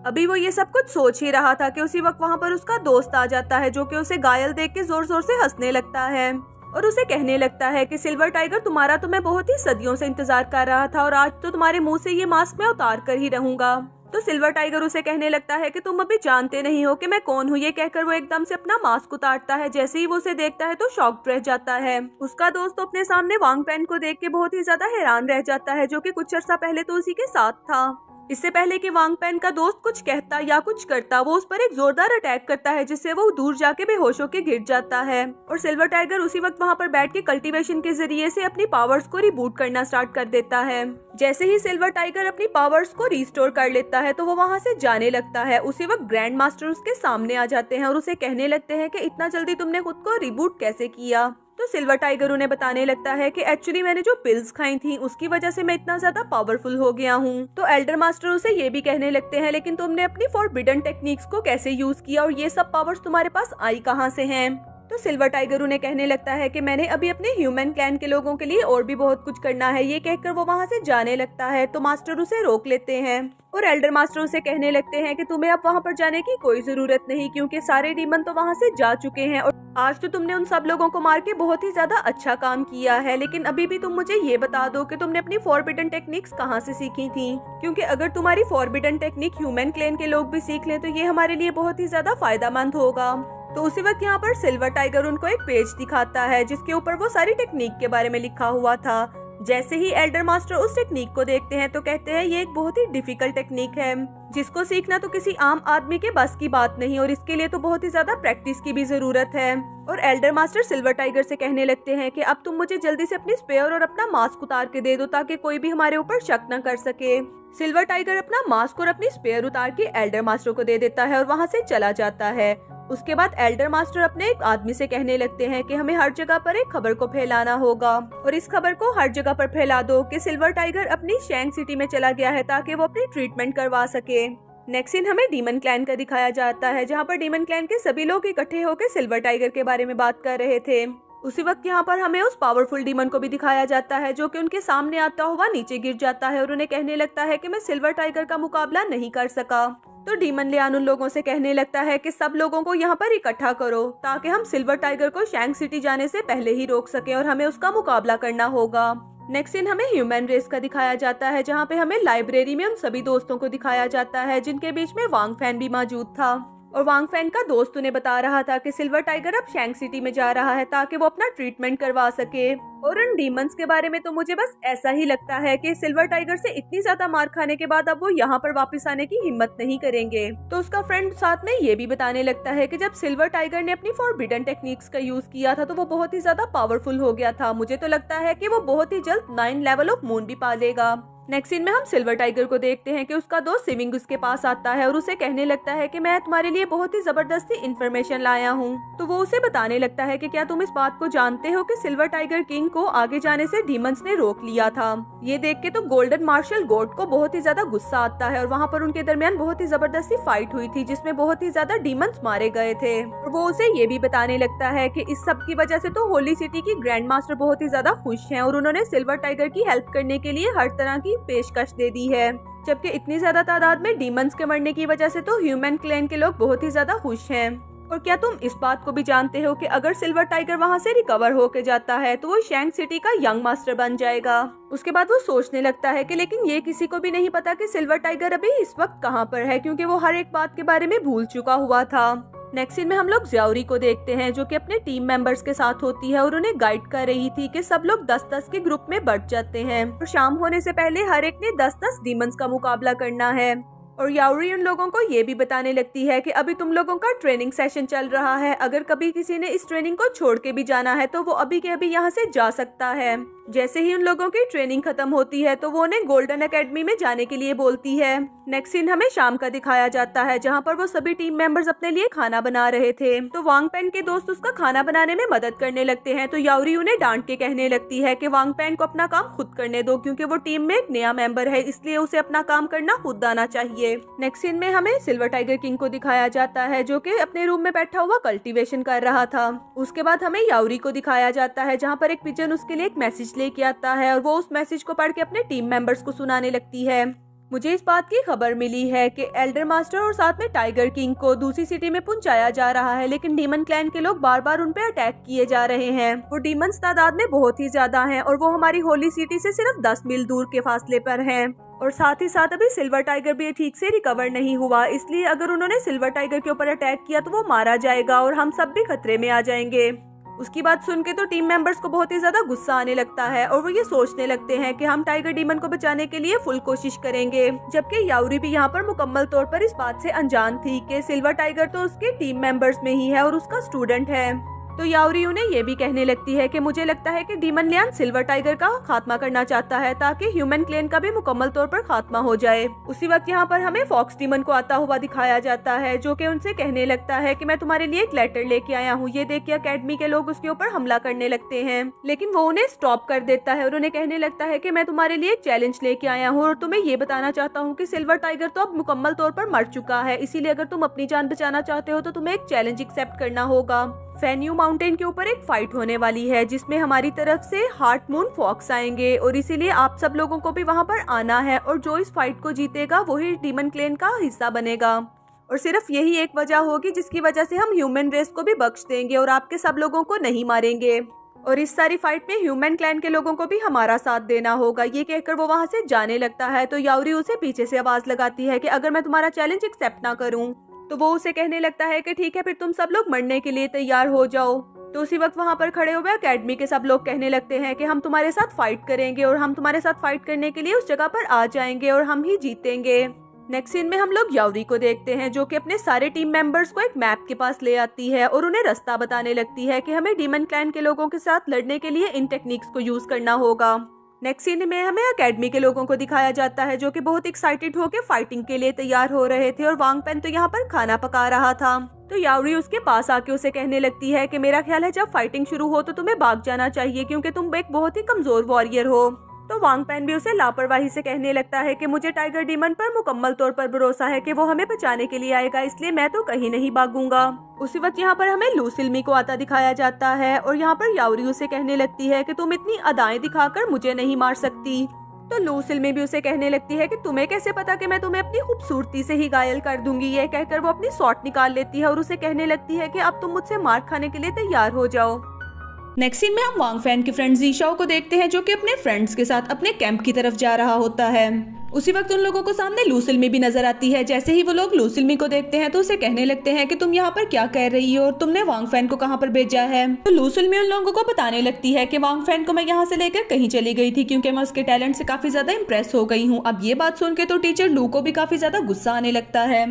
अभी वो ये सब कुछ सोच ही रहा था कि उसी वक्त वहाँ पर उसका दोस्त आ जाता है, जो कि उसे घायल देख के जोर जोर से हंसने लगता है और उसे कहने लगता है कि सिल्वर टाइगर, तुम्हारा तो मैं बहुत ही सदियों से इंतजार कर रहा था और आज तो तुम्हारे मुंह से ये मास्क मैं उतार कर ही रहूंगा। तो सिल्वर टाइगर उसे कहने लगता है कि तुम अभी जानते नहीं हो कि मैं कौन हूँ। ये कहकर वो एकदम से अपना मास्क उतारता है। जैसे ही वो उसे देखता है तो शॉक रह जाता है। उसका दोस्त तो अपने सामने वांग पेन को देख के बहुत ही ज्यादा हैरान रह जाता है, जो कि कुछ अर्सा पहले तो उसी के साथ था। इससे पहले कि वांग पेन का दोस्त कुछ कहता या कुछ करता, वो उस पर एक जोरदार अटैक करता है, जिससे वो दूर जाके बेहोश होकर गिर जाता है। और सिल्वर टाइगर उसी वक्त वहाँ पर बैठ के कल्टीवेशन के जरिए से अपनी पावर्स को रिबूट करना स्टार्ट कर देता है। जैसे ही सिल्वर टाइगर अपनी पावर्स को रिस्टोर कर लेता है तो वो वहाँ से जाने लगता है। उसी वक्त ग्रैंड मास्टर उसके सामने आ जाते हैं और उसे कहने लगते हैं कि इतना जल्दी तुमने खुद को रिबूट कैसे किया। तो सिल्वर टाइगर उन्हें बताने लगता है कि एक्चुअली मैंने जो पिल्स खाई थी उसकी वजह से मैं इतना ज्यादा पावरफुल हो गया हूँ। तो एल्डर मास्टर उसे ये भी कहने लगते हैं, लेकिन तुमने अपनी फॉरबिडन टेक्निक्स को कैसे यूज किया और ये सब पावर्स तुम्हारे पास आई कहाँ से हैं? तो सिल्वर टाइगर उन्हें कहने लगता है कि मैंने अभी अपने ह्यूमन क्लैन के लोगों के लिए और भी बहुत कुछ करना है। ये कहकर वो वहाँ से जाने लगता है तो मास्टर उसे रोक लेते हैं और एल्डर मास्टर उसे कहने लगते हैं कि तुम्हें अब वहाँ पर जाने की कोई जरूरत नहीं, क्योंकि सारे डीमन तो वहाँ से जा चुके हैं और आज तो तुमने उन सब लोगों को मार के बहुत ही ज्यादा अच्छा काम किया है। लेकिन अभी भी तुम मुझे ये बता दो कि तुमने अपनी फॉरबिडन टेक्निक्स कहाँ से सीखी थी, क्योंकि अगर तुम्हारी फॉरबिडन टेक्निक ह्यूमन क्लैन के लोग भी सीख लें तो ये हमारे लिए बहुत ही ज्यादा फायदेमंद होगा। तो उसी वक्त यहाँ पर सिल्वर टाइगर उनको एक पेज दिखाता है जिसके ऊपर वो सारी टेक्निक के बारे में लिखा हुआ था। जैसे ही एल्डर मास्टर उस टेक्निक को देखते हैं तो कहते हैं ये एक बहुत ही डिफिकल्ट टेक्निक है जिसको सीखना तो किसी आम आदमी के बस की बात नहीं और इसके लिए तो बहुत ही ज्यादा प्रैक्टिस की भी जरूरत है। और एल्डर मास्टर सिल्वर टाइगर से कहने लगते हैं कि अब तुम मुझे जल्दी से अपनी स्पेयर और अपना मास्क उतार के दे दो ताकि कोई भी हमारे ऊपर शक न कर सके। सिल्वर टाइगर अपना मास्क और अपनी स्पेयर उतार के एल्डर मास्टर को दे देता है और वहाँ से चला जाता है। उसके बाद एल्डर मास्टर अपने एक आदमी से कहने लगते हैं कि हमें हर जगह पर एक खबर को फैलाना होगा और इस खबर को हर जगह पर फैला दो कि सिल्वर टाइगर अपनी शैंग सिटी में चला गया है ताकि वो अपनी ट्रीटमेंट करवा सके। नेक्स्ट सीन हमें डीमन क्लैन का दिखाया जाता है जहाँ पर डीमन क्लैन के सभी लोग इकट्ठे होकर सिल्वर टाइगर के बारे में बात कर रहे थे। उसी वक्त यहाँ पर हमें उस पावरफुल डीमन को भी दिखाया जाता है जो कि उनके सामने आता हुआ नीचे गिर जाता है और उन्हें कहने लगता है कि मैं सिल्वर टाइगर का मुकाबला नहीं कर सका। तो डीमन लियान उन लोगों से कहने लगता है कि सब लोगों को यहाँ पर इकट्ठा करो ताकि हम सिल्वर टाइगर को शैंग सिटी जाने से पहले ही रोक सकें और हमें उसका मुकाबला करना होगा। नेक्स्ट सीन हमें ह्यूमन रेस का दिखाया जाता है जहाँ पे हमें लाइब्रेरी में उन सभी दोस्तों को दिखाया जाता है जिनके बीच में वांग फैन भी मौजूद था और वांग फैन का दोस्त उन्हें बता रहा था कि सिल्वर टाइगर अब शैंग सिटी में जा रहा है ताकि वो अपना ट्रीटमेंट करवा सके। और उन डीमंस के बारे में तो मुझे बस ऐसा ही लगता है कि सिल्वर टाइगर से इतनी ज्यादा मार खाने के बाद अब वो यहाँ पर वापस आने की हिम्मत नहीं करेंगे। तो उसका फ्रेंड साथ में ये भी बताने लगता है कि जब सिल्वर टाइगर ने अपनी फॉरबिडन टेक्निक्स का यूज किया था तो वो बहुत ही ज्यादा पावरफुल हो गया था। मुझे तो लगता है कि वो बहुत ही जल्द 9 लेवल ऑफ मून भी पा लेगा। नेक्स्ट सीन में हम सिल्वर टाइगर को देखते हैं कि उसका दोस्त स्विमिंग उसके पास आता है और उसे कहने लगता है कि मैं तुम्हारे लिए बहुत ही जबरदस्ती इन्फॉर्मेशन लाया हूँ। तो वो उसे बताने लगता है कि क्या तुम इस बात को जानते हो कि सिल्वर टाइगर किंग को आगे जाने से डीमंस ने रोक लिया था। ये देख के तो गोल्डन मार्शल गॉड को बहुत ही ज्यादा गुस्सा आता है और वहाँ पर उनके दरमियान बहुत ही जबरदस्ती फाइट हुई थी जिसमें बहुत ही ज्यादा डीमंस मारे गए थे। और वो उसे ये भी बताने लगता है कि इस सब की वजह से तो होली सिटी की ग्रैंड मास्टर बहुत ही ज्यादा खुश हैं और उन्होंने सिल्वर टाइगर की हेल्प करने के लिए हर तरह की पेशकश दे दी है। जबकि इतनी ज्यादा तादाद में डीमंस के मरने की वजह से तो ह्यूमन क्लैन के लोग बहुत ही ज्यादा खुश हैं। और क्या तुम इस बात को भी जानते हो कि अगर सिल्वर टाइगर वहाँ से रिकवर होके जाता है तो वो शैंग सिटी का यंग मास्टर बन जाएगा। उसके बाद वो सोचने लगता है कि लेकिन ये किसी को भी नहीं पता कि सिल्वर टाइगर अभी इस वक्त कहाँ पर है क्योंकि वो हर एक बात के बारे में भूल चुका हुआ था। नेक्स्ट सीन में हम लोग ज्याओरी को देखते हैं जो कि अपने टीम मेंबर्स के साथ होती है और उन्हें गाइड कर रही थी कि सब लोग 10-10 के ग्रुप में बढ़ जाते हैं और शाम होने से पहले हर एक ने 10-10 डीमंस का मुकाबला करना है। और याओरी उन लोगों को ये भी बताने लगती है कि अभी तुम लोगों का ट्रेनिंग सेशन चल रहा है, अगर कभी किसी ने इस ट्रेनिंग को छोड़ के भी जाना है तो वो अभी के अभी यहाँ से जा सकता है। जैसे ही उन लोगों की ट्रेनिंग खत्म होती है तो वो उन्हें गोल्डन एकेडमी में जाने के लिए बोलती है। नेक्स्ट सीन हमें शाम का दिखाया जाता है जहाँ पर वो सभी टीम मेंबर्स अपने लिए खाना बना रहे थे। तो वांग पैन के दोस्त उसका खाना बनाने में मदद करने लगते हैं तो याओरी उन्हें डांट के कहने लगती है कि वांग पैन को अपना काम खुद करने दो क्योंकि वो टीम में एक नया मेंबर है, इसलिए उसे अपना काम करना खुद आना चाहिए। नेक्स्ट सीन में हमें सिल्वर टाइगर किंग को दिखाया जाता है जो कि अपने रूम में बैठा हुआ कल्टीवेशन कर रहा था। उसके बाद हमें याओरी को दिखाया जाता है जहाँ पर एक पिजन उसके लिए एक मैसेज लेके आता है और वो उस मैसेज को पढ़ के अपने टीम मेंबर्स को सुनाने लगती है। मुझे इस बात की खबर मिली है कि एल्डर मास्टर और साथ में टाइगर किंग को दूसरी सिटी में पहुंचाया जा रहा है, लेकिन डीमन क्लैन के लोग बार बार उन पे अटैक किए जा रहे हैं। वो डीमंस तादाद में बहुत ही ज्यादा हैं और वो हमारी होली सिटी से सिर्फ 10 मील दूर के फासले पर हैं। और साथ ही साथ अभी सिल्वर टाइगर भी ठीक से रिकवर नहीं हुआ, इसलिए अगर उन्होंने सिल्वर टाइगर के ऊपर अटैक किया तो वो मारा जाएगा और हम सब भी खतरे में आ जाएंगे। उसकी बात सुन के तो टीम मेंबर्स को बहुत ही ज्यादा गुस्सा आने लगता है और वो ये सोचने लगते हैं कि हम टाइगर डीमन को बचाने के लिए फुल कोशिश करेंगे। जबकि याओरी भी यहाँ पर मुकम्मल तौर पर इस बात से अनजान थी कि सिल्वर टाइगर तो उसके टीम मेंबर्स में ही है और उसका स्टूडेंट है। तो याओरी उन्हें ये भी कहने लगती है कि मुझे लगता है कि डीमन लियान सिल्वर टाइगर का खात्मा करना चाहता है ताकि ह्यूमन क्लैन का भी मुकम्मल तौर पर खात्मा हो जाए। उसी वक्त यहाँ पर हमें फॉक्स डीमन को आता हुआ दिखाया जाता है, जो कि उनसे कहने लगता है कि मैं तुम्हारे लिए एक लेटर लेके आया हूँ। ये देख के अकेडमी के लोग उसके ऊपर हमला करने लगते हैं, लेकिन वो उन्हें स्टॉप कर देता है और उन्हें कहने लगता है कि मैं तुम्हारे लिए एक चैलेंज लेके आया हूँ और तुम्हें ये बताना चाहता हूँ कि सिल्वर टाइगर तो अब मुकम्मल तौर पर मर चुका है, इसीलिए अगर तुम अपनी जान बचाना चाहते हो तो तुम्हें एक चैलेंज एक्सेप्ट करना होगा। फेन्यू माउंटेन के ऊपर एक फाइट होने वाली है जिसमें हमारी तरफ से हार्ट मून फॉक्स आएंगे और इसीलिए आप सब लोगों को भी वहाँ पर आना है और जो इस फाइट को जीतेगा वही डीमन क्लैन का हिस्सा बनेगा। और सिर्फ यही एक वजह होगी जिसकी वजह से हम ह्यूमन रेस को भी बख्श देंगे और आपके सब लोगों को नहीं मारेंगे। और इस सारी फाइट में ह्यूमन क्लैन के लोगों को भी हमारा साथ देना होगा। ये कहकर वो वहाँ से जाने लगता है तो याओरी उसे पीछे से आवाज लगाती है कि अगर मैं तुम्हारा चैलेंज एक्सेप्ट ना करूँ तो वो उसे कहने लगता है कि ठीक है, फिर तुम सब लोग मरने के लिए तैयार हो जाओ। तो उसी वक्त वहाँ पर खड़े हुए अकेडमी के सब लोग कहने लगते हैं कि हम तुम्हारे साथ फाइट करेंगे और हम तुम्हारे साथ फाइट करने के लिए उस जगह पर आ जाएंगे और हम ही जीतेंगे। नेक्स्ट सीन में हम लोग याओरी को देखते हैं जो कि अपने सारे टीम मेंबर्स को एक मैप के पास ले आती है और उन्हें रास्ता बताने लगती है कि हमें डीमन क्लैन के लोगों के साथ लड़ने के लिए इन टेक्निक्स को यूज करना होगा। नेक्स्ट सीन में हमें अकेडमी के लोगों को दिखाया जाता है जो कि बहुत एक्साइटेड होकर फाइटिंग के लिए तैयार हो रहे थे और वांग पेन तो यहाँ पर खाना पका रहा था। तो याओरी उसके पास आके उसे कहने लगती है कि मेरा ख्याल है जब फाइटिंग शुरू हो तो तुम्हें भाग जाना चाहिए क्योंकि तुम एक बहुत ही कमजोर वॉरियर हो। तो वांग पेन भी उसे लापरवाही से कहने लगता है कि मुझे टाइगर डीमन पर मुकम्मल तौर पर भरोसा है कि वो हमें बचाने के लिए आएगा, इसलिए मैं तो कहीं नहीं भागूंगा। उसी वक्त यहाँ पर हमें लू सिल्मी को आता दिखाया जाता है और यहाँ पर याओरी उसे कहने लगती है कि तुम इतनी अदाएं दिखाकर मुझे नहीं मार सकती। तो लू सिल्मी भी उसे कहने लगती है कि तुम्हें कैसे पता कि मैं तुम्हें अपनी खूबसूरती से ही घायल कर दूंगी। ये कहकर वो अपनी शॉट निकाल लेती है और उसे कहने लगती है कि अब तुम मुझसे मार खाने के लिए तैयार हो जाओ। नेक्स्ट सीन में हम वांग फैन की फ्रेंड जीशाओ को देखते हैं जो कि अपने फ्रेंड्स के साथ अपने कैंप की तरफ जा रहा होता है। उसी वक्त उन लोगों को सामने लू सिल्मी भी नजर आती है। जैसे ही वो लोग लू सिल्मी को देखते हैं तो उसे कहने लगते हैं कि तुम यहाँ पर क्या कर रही हो और तुमने वांग फैन को कहाँ पर भेजा है। तो लू सिल्मी उन लोगों को बताने लगती है कि वांग फैन को मैं यहाँ से लेकर कहीं चली गई थी क्योंकि मैं उसके टैलेंट से काफी ज्यादा इम्प्रेस हो गई हूँ। अब ये बात सुन के तो टीचर लू को भी काफी ज्यादा गुस्सा आने लगता है।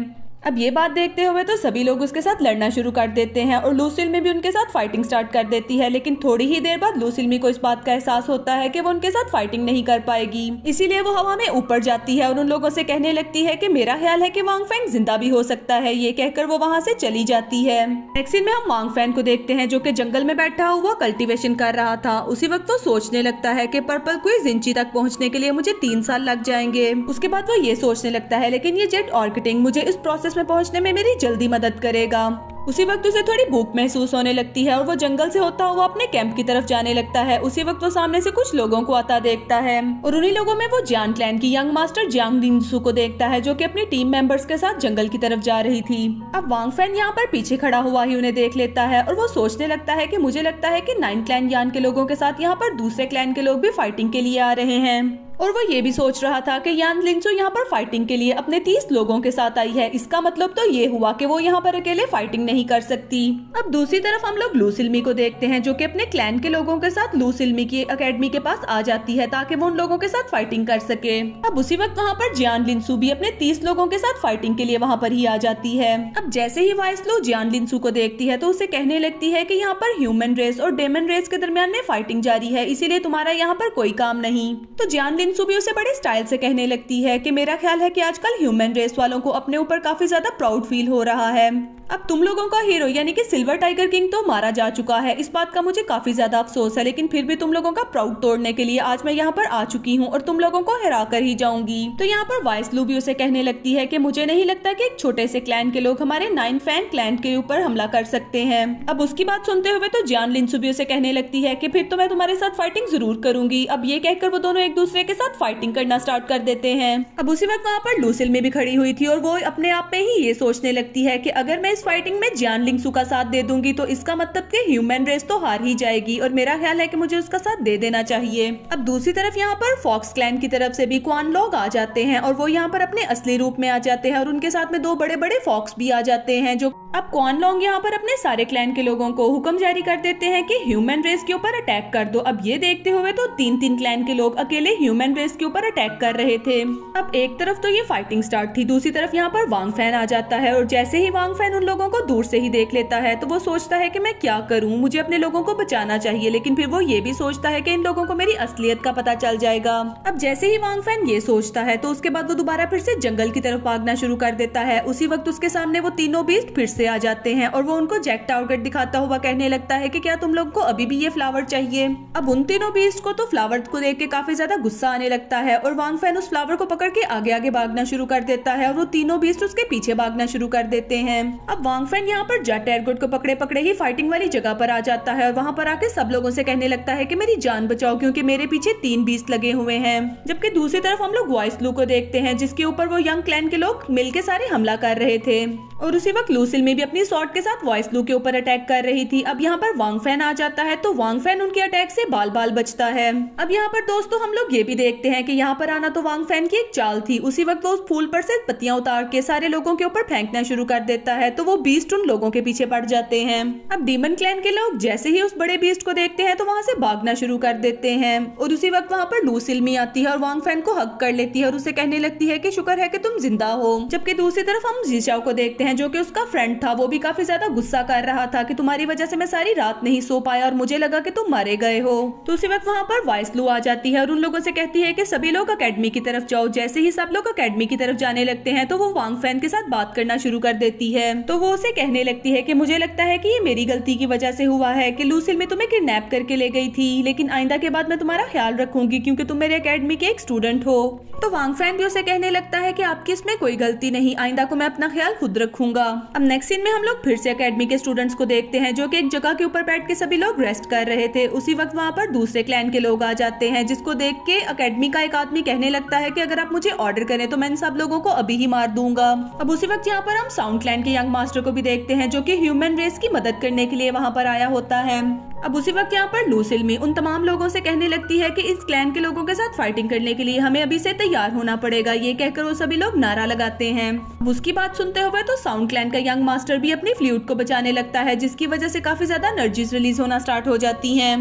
अब ये बात देखते हुए तो सभी लोग उसके साथ लड़ना शुरू कर देते हैं और लू सिल्मी भी उनके साथ फाइटिंग स्टार्ट कर देती है। लेकिन थोड़ी ही देर बाद लू सिल्मी को इस बात का एहसास होता है कि वो उनके साथ फाइटिंग नहीं कर पाएगी, इसीलिए वो हवा में ऊपर जाती है और उन लोगों से कहने लगती है कि मेरा ख्याल है कि वांग फैन जिंदा भी हो सकता है। ये कहकर वो वहाँ से चली जाती है। नेक्स्ट सीन में हम वांग फैन को देखते हैं जो कि जंगल में बैठा हुआ कल्टीवेशन कर रहा था। उसी वक्त वो सोचने लगता है कि पर्पल क्वीज इंची तक पहुँचने के लिए मुझे 3 साल लग जाएंगे। उसके बाद वो ये सोचने लगता है लेकिन ये जेट ऑर्किटिंग मुझे इस प्रोसेस में पहुँचने में जल्दी मदद करेगा। उसी वक्त उसे थोड़ी भूख महसूस होने लगती है और वो जंगल से होता हुआ अपने कैंप की तरफ जाने लगता है। उसी वक्त वो सामने से कुछ लोगों को आता देखता है और उन्हीं लोगों में वो जियान क्लैन की यंग मास्टर जियांग लिनसू को देखता है जो कि अपनी टीम मेंबर्स के साथ जंगल की तरफ जा रही थी। अब वांग फैन यहाँ पर पीछे खड़ा हुआ ही उन्हें देख लेता है और वो सोचने लगता है कि मुझे लगता है कि 9 क्लैन यान के लोगों के साथ यहाँ पर दूसरे क्लैन के लोग भी फाइटिंग के लिए आ रहे हैं। और वो ये भी सोच रहा था कि यान लिनसू यहाँ पर फाइटिंग के लिए अपने 30 लोगों के साथ आई है। इसका मतलब तो ये हुआ कि वो यहाँ पर अकेले फाइटिंग नहीं कर सकती। अब दूसरी तरफ हम लोग लू सिल्मी को देखते हैं जो कि अपने क्लैन के लोगों के साथ लू सिल्मी की अकेडमी के पास आ जाती है ताकि वो उन लोगों के साथ फाइटिंग कर सके। अब उसी वक्त वहाँ पर जियान लिनसू भी अपने 30 लोगों के साथ फाइटिंग के लिए वहाँ पर ही आ जाती है। अब जैसे ही वाइस लो जियान लिनसू को देखती है तो उसे कहने लगती है कि यहाँ पर ह्यूमन रेस और डेमन रेस के दरमियान में फाइटिंग जारी है, इसीलिए तुम्हारा यहाँ पर कोई काम नहीं। तो जियान लिनसू भी उसे बड़े स्टाइल से कहने लगती है कि मेरा ख्याल है कि आजकल ह्यूमन रेस वालों को अपने ऊपर काफी ज्यादा प्राउड फील हो रहा है। अब तुम लोगों का हीरो यानी कि सिल्वर टाइगर किंग तो मारा जा चुका है, इस बात का मुझे काफी ज्यादा अफसोस है, लेकिन फिर भी तुम लोगों का प्राउड तोड़ने के लिए आज मैं यहाँ पर आ चुकी हूँ और तुम लोगों को हरा कर ही जाऊंगी। तो यहाँ पर वाइस लू भी उसे कहने लगती है कि मुझे नहीं लगता कि एक छोटे से क्लैन के लोग हमारे 9 फैन क्लैन के ऊपर हमला कर सकते हैं। अब उसकी बात सुनते हुए तो जियान लिनसू भी उसे कहने लगती है कि फिर तो मैं तुम्हारे साथ फाइटिंग जरूर करूंगी। अब ये कहकर वो दोनों एक दूसरे के साथ फाइटिंग करना स्टार्ट कर देते हैं। अब उसी वक्त वहाँ पर लू सिल्मी भी खड़ी हुई थी और वो अपने आप में ही ये सोचने लगती है कि अगर मैं इस फाइटिंग में जियान लिनसू का साथ दे दूंगी तो इसका मतलब कि ह्यूमन रेस तो हार ही जाएगी और मेरा ख्याल है कि मुझे उसका साथ दे देना चाहिए। अब दूसरी तरफ यहाँ पर फॉक्स क्लैन की तरफ से भी क्वान लोग आ जाते हैं और वो यहाँ पर अपने असली रूप में आ जाते हैं और उनके साथ में 2 बड़े बड़े फॉक्स भी आ जाते हैं जो अब क्वान लोंग यहाँ पर अपने सारे क्लैन के लोगों को हुक्म जारी कर देते हैं कि ह्यूमन रेस के ऊपर अटैक कर दो। अब ये देखते हुए तो तीन क्लैन के लोग अकेले ह्यूमन रेस के ऊपर अटैक कर रहे थे। अब एक तरफ तो ये फाइटिंग स्टार्ट थी, दूसरी तरफ यहाँ पर वांग फैन आ जाता है और जैसे ही वांग फैन उन लोगों को दूर से ही देख लेता है तो वो सोचता है कि मैं क्या करूँ, मुझे अपने लोगों को बचाना चाहिए। लेकिन फिर वो ये भी सोचता है कि इन लोगों को मेरी असलियत का पता चल जाएगा। अब जैसे ही वांग फैन ये सोचता है तो उसके बाद वो दोबारा फिर से जंगल की तरफ भागना शुरू कर देता है। उसी वक्त उसके सामने वो तीनों बीस्ट फिर से आ जाते हैं और वो उनको जैक टारगेट दिखाता हुआ कहने लगता है कि क्या तुम लोग को अभी भी ये फ्लावर चाहिए। अब उन तीनों बीस्ट को तो फ्लावर को देख के काफी ज्यादा गुस्सा आने लगता है और वांग फैन उस फ्लावर को पकड़ के आगे आगे भागना शुरू कर देता है और वो तीनों बीस्ट उसके पीछे भागना शुरू कर देते हैं। अब वांग फैन यहाँ पर जैक टारगेट को पकड़े पकड़े ही फाइटिंग वाली जगह पर आ जाता है और वहाँ पर आके सब लोगों से कहने लगता है कि मेरी जान बचाओ क्योंकि मेरे पीछे 3 बीस्ट लगे हुए हैं। जबकि दूसरी तरफ हम लोग वॉइस लू को देखते हैं जिसके ऊपर वो यंग क्लैन के लोग मिलके सारे हमला कर रहे थे और उसी वक्त लूसिल में भी अपनी स्वॉर्ड के साथ वॉइस लू के ऊपर अटैक कर रही थी। अब यहाँ पर वांग फैन आ जाता है तो वांग फैन उनके अटैक से बाल बाल बचता है। अब यहाँ पर दोस्तों हम लोग ये भी देखते हैं कि यहाँ पर आना तो वांग फैन की एक चाल थी। उसी वक्त वो उस फूल पर से पत्तियां उतार के सारे लोगों के ऊपर फेंकना शुरू कर देता है तो वो बीस्ट उन लोगों के पीछे पड़ जाते हैं। अब डीमन क्लैन के लोग जैसे ही उस बड़े बीस्ट को देखते हैं तो वहाँ से भागना शुरू कर देते हैं और उसी वक्त वहाँ पर लूसिल मी आती है और वांग फैन को हक कर लेती है और उसे कहने लगती है कि शुक्र है कि तुम जिंदा हो। जबकि दूसरी तरफ हम जीशाओ को देखते हैं जो कि उसका फ्रेंड था, वो भी काफी ज्यादा गुस्सा कर रहा था कि तुम्हारी वजह से मैं सारी रात नहीं सो पाया और मुझे लगा कि तुम मारे गए हो। तो उसी वक्त वहाँ पर वॉइस लू आ जाती है और उन लोगों से कहती है कि सभी लोग अकेडमी की तरफ जाओ। जैसे ही सब लोग अकेडमी की तरफ जाने लगते हैं तो वो वांग फैन के साथ बात करना शुरू कर देती है। तो वो उसे कहने लगती है कि मुझे लगता है कि ये मेरी गलती की वजह से हुआ है कि लूसिल में तुम्हें किडनैप करके ले गई थी, लेकिन आइंदा के बाद मैं तुम्हारा ख्याल रखूंगी क्योंकि तुम मेरे अकेडमी के एक स्टूडेंट हो। तो वांग फैन भी उसे कहने लगता है कि आपकी इसमें कोई गलती नहीं, आइंदा को मैं अपना ख्याल खुद रखूंगा। अब नेक्स्ट सीन में हम लोग फिर से अकेडमी के स्टूडेंट्स को देखते हैं जो कि एक जगह के ऊपर बैठ के सभी लोग रेस्ट कर रहे थे। उसी वक्त वहाँ पर दूसरे क्लैन के लोग आ जाते हैं जिसको देख के अकेडमी का एक आदमी कहने लगता है कि अगर आप मुझे ऑर्डर करें तो मैं इन सब लोगों को अभी ही मार दूंगा। अब उसी वक्त यहाँ पर हम साउंड क्लैन के यंग मास्टर को भी देखते हैं जो कि ह्यूमन रेस की मदद करने के लिए वहाँ पर आया होता है। अब उसी वक्त यहाँ पर लूसिल मी उन तमाम लोगों से कहने लगती है कि इस क्लैन के लोगों के साथ फाइटिंग करने के लिए हमें अभी से तैयार होना पड़ेगा। ये कहकर वो सभी लोग नारा लगाते हैं। उसकी बात सुनते हुए तो साउंड क्लैन का यंग मास्टर भी अपनी फ्लूट को बचाने लगता है जिसकी वजह से काफी ज्यादा एनर्जीज रिलीज होना स्टार्ट हो जाती हैं।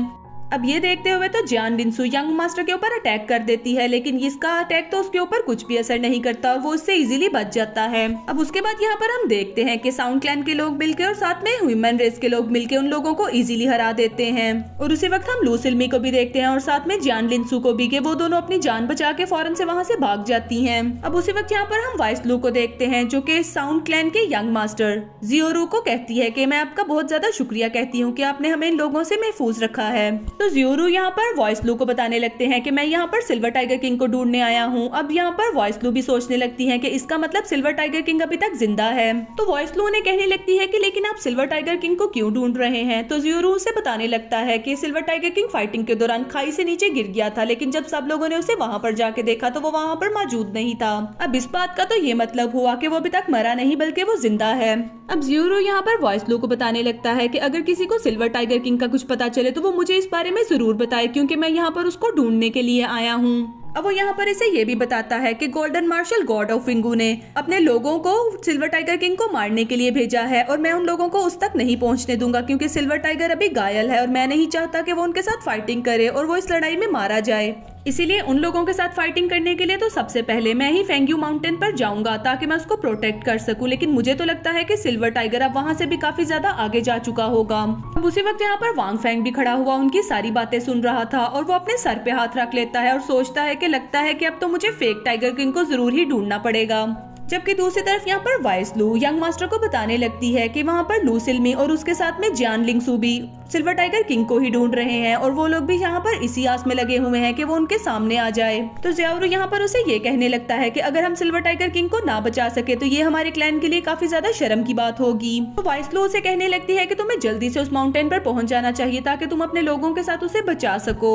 अब ये देखते हुए तो जियान बिनसू यंग मास्टर के ऊपर अटैक कर देती है, लेकिन इसका अटैक तो उसके ऊपर कुछ भी असर नहीं करता और वो उससे इजीली बच जाता है। अब उसके बाद यहाँ पर हम देखते हैं कि साउंड क्लैन के लोग मिलके और साथ में ह्यूमन रेस के लोग मिलके उन लोगों को इजीली हरा देते हैं। और उसी वक्त हम लूसिल मी को भी देखते हैं और साथ में जियान लिनसू को भी, कि वो दोनों अपनी जान बचा के फौरन से वहाँ से भाग जाती है। अब उसी वक्त यहाँ पर हम वॉइस लू को देखते हैं जो कि साउंड क्लैन के यंग मास्टर जियोरू को कहती है कि मैं आपका बहुत ज्यादा शुक्रिया कहती हूँ कि आपने हमें इन लोगों से महफूज रखा है। तो जियोरू यहाँ पर वॉइस लू को बताने लगते हैं कि मैं यहाँ पर सिल्वर टाइगर किंग को ढूंढने आया हूँ। अब यहाँ पर वॉइस लू भी सोचने लगती है कि इसका मतलब सिल्वर टाइगर किंग अभी तक जिंदा है। तो वॉइस लू उन्हें कहने लगती है कि लेकिन आप सिल्वर टाइगर किंग को क्यों ढूंढ रहे हैं। तो जियोरू उसे बताने लगता है कि सिल्वर टाइगर किंग फाइटिंग के दौरान खाई से नीचे गिर गया था, लेकिन जब सब लोगों ने उसे वहाँ पर जाके देखा तो वो वहाँ पर मौजूद नहीं था। अब इस बात का तो ये मतलब हुआ कि वो अभी तक मरा नहीं बल्कि वो जिंदा है। अब जियोरू यहाँ पर वॉइस लू को बताने लगता है कि अगर किसी को सिल्वर टाइगर किंग का कुछ पता चले तो वो मुझे इस बारे में जरूर बताए क्योंकि मैं यहाँ पर उसको ढूंढने के लिए आया हूँ। अब वो यहाँ पर इसे ये भी बताता है कि गोल्डन मार्शल गॉड ऑफ विंगू ने अपने लोगों को सिल्वर टाइगर किंग को मारने के लिए भेजा है और मैं उन लोगों को उस तक नहीं पहुँचने दूंगा क्योंकि सिल्वर टाइगर अभी घायल है और मैं नहीं चाहता कि वो उनके साथ फाइटिंग करे और वो इस लड़ाई में मारा जाए। इसीलिए उन लोगों के साथ फाइटिंग करने के लिए तो सबसे पहले मैं ही फेंग्यू माउंटेन पर जाऊंगा ताकि मैं उसको प्रोटेक्ट कर सकूं, लेकिन मुझे तो लगता है कि सिल्वर टाइगर अब वहां से भी काफी ज्यादा आगे जा चुका होगा। अब उसी वक्त यहाँ पर वांग फैंग भी खड़ा हुआ उनकी सारी बातें सुन रहा था और वो अपने सर पे हाथ रख लेता है और सोचता है कि लगता है कि अब तो मुझे फेक टाइगर किंग को जरूर ही ढूंढना पड़ेगा। जबकि दूसरी तरफ यहाँ पर वॉइस लू यंग मास्टर को बताने लगती है कि वहाँ पर लूसिल मी और उसके साथ में जियान लिंगसू भी सिल्वर टाइगर किंग को ही ढूंढ रहे हैं और वो लोग भी यहाँ पर इसी आस में लगे हुए हैं कि वो उनके सामने आ जाए। तो जियोरू यहाँ पर उसे ये कहने लगता है कि अगर हम सिल्वर टाइगर किंग को ना बचा सके तो ये हमारे क्लैन के लिए काफी ज्यादा शर्म की बात होगी। तो वॉइस लू उसे कहने लगती है कि तुम्हें जल्दी से उस माउंटेन पर पहुंच जाना चाहिए ताकि तुम अपने लोगों के साथ उसे बचा सको।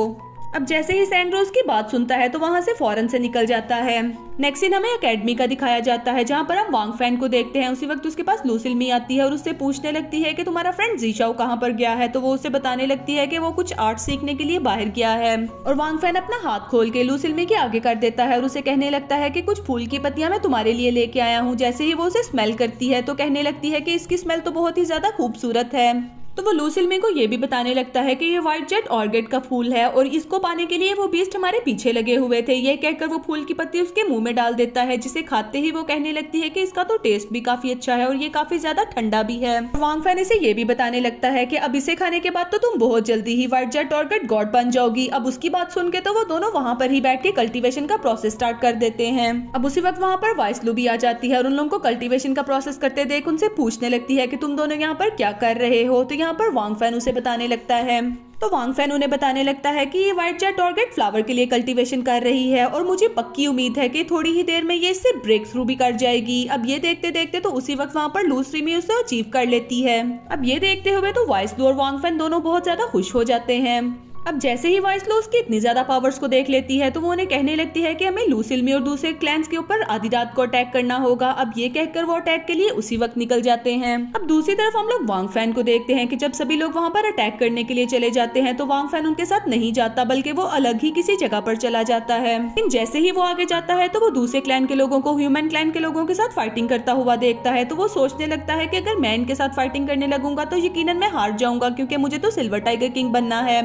अब जैसे ही सैंड्रोस की बात सुनता है तो वहाँ से फौरन से निकल जाता है। नेक्स्ट सीन हमें एकेडमी का दिखाया जाता है, जहाँ पर हम वांग फैन को देखते हैं। उसी वक्त उसके पास लू सिलमी आती है और उससे पूछने लगती है कि तुम्हारा फ्रेंड जीशाओ कहाँ पर गया है। तो वो उसे बताने लगती है कि वो कुछ आर्ट सीखने के लिए बाहर गया है। और वांग फैन अपना हाथ खोल के लू सिलमी के आगे कर देता है और उसे कहने लगता है कि कुछ फूल की पत्तियां मैं तुम्हारे लिए लेके आया हूँ। जैसे ही वो उसे स्मेल करती है तो कहने लगती है कि इसकी स्मेल तो बहुत ही ज्यादा खूबसूरत है। तो वो लू सिलमी को ये भी बताने लगता है कि ये व्हाइट जेट ऑर्किड का फूल है और इसको पाने के लिए वो बीस्ट हमारे पीछे लगे हुए थे। ये कहकर वो फूल की पत्ती उसके मुंह में डाल देता है, जिसे खाते ही वो कहने लगती है कि इसका तो टेस्ट भी काफी अच्छा है और ये काफी ज्यादा ठंडा भी है। वांग फैन इसे ये भी बताने लगता है कि अब इसे खाने के बाद तो तुम बहुत जल्दी ही व्हाइट जेट ऑर्किड गॉड बन जाओगी। अब उसकी बात सुन के तो वो दोनों वहाँ पर ही बैठ के कल्टीवेशन का प्रोसेस स्टार्ट कर देते हैं। अब उसी वक्त वहाँ पर वाइसलू भी आ जाती है और उन लोगों को कल्टीवेशन का प्रोसेस करते देख उनसे पूछने लगती है कि तुम दोनों यहाँ पर क्या कर रहे हो। तो यहाँ पर वांग फैन उसे बताने लगता है। तो वांग फैन उन्हें बताने लगता है कि ये व्हाइट जेट ऑर्किड फ्लावर के लिए कल्टीवेशन कर रही है और मुझे पक्की उम्मीद है कि थोड़ी ही देर में ये इससे ब्रेक थ्रू भी कर जाएगी। अब ये देखते देखते तो उसी वक्त वहाँ पर लू सिलमी उसे अचीव कर लेती है। अब ये देखते हुए तो वाइसलू और वांग फैन दोनों बहुत ज्यादा खुश हो जाते हैं। अब जैसे ही वाइसलू उसकी इतनी ज्यादा पावर्स को देख लेती है तो वो उन्हें कहने लगती है कि हमें लू सिलमी और दूसरे क्लैंस के ऊपर आधी रात को अटैक करना होगा। अब ये कहकर वो अटैक के लिए उसी वक्त निकल जाते हैं। अब दूसरी तरफ हम लोग वांग फैन को देखते हैं कि जब सभी लोग वहाँ पर अटैक करने के लिए चले जाते हैं तो वांग फैन उनके साथ नहीं जाता, बल्कि वो अलग ही किसी जगह पर चला जाता है। लेकिन जैसे ही वो आगे जाता है तो वो दूसरे क्लैन के लोगों को ह्यूमन क्लैन के लोगों के साथ फाइटिंग करता हुआ देखता है। तो वो सोचने लगता है कि अगर मैं इनके साथ फाइटिंग करने लगूंगा तो यकीनन मैं हार जाऊंगा, क्योंकि मुझे तो सिल्वर टाइगर किंग बनना है।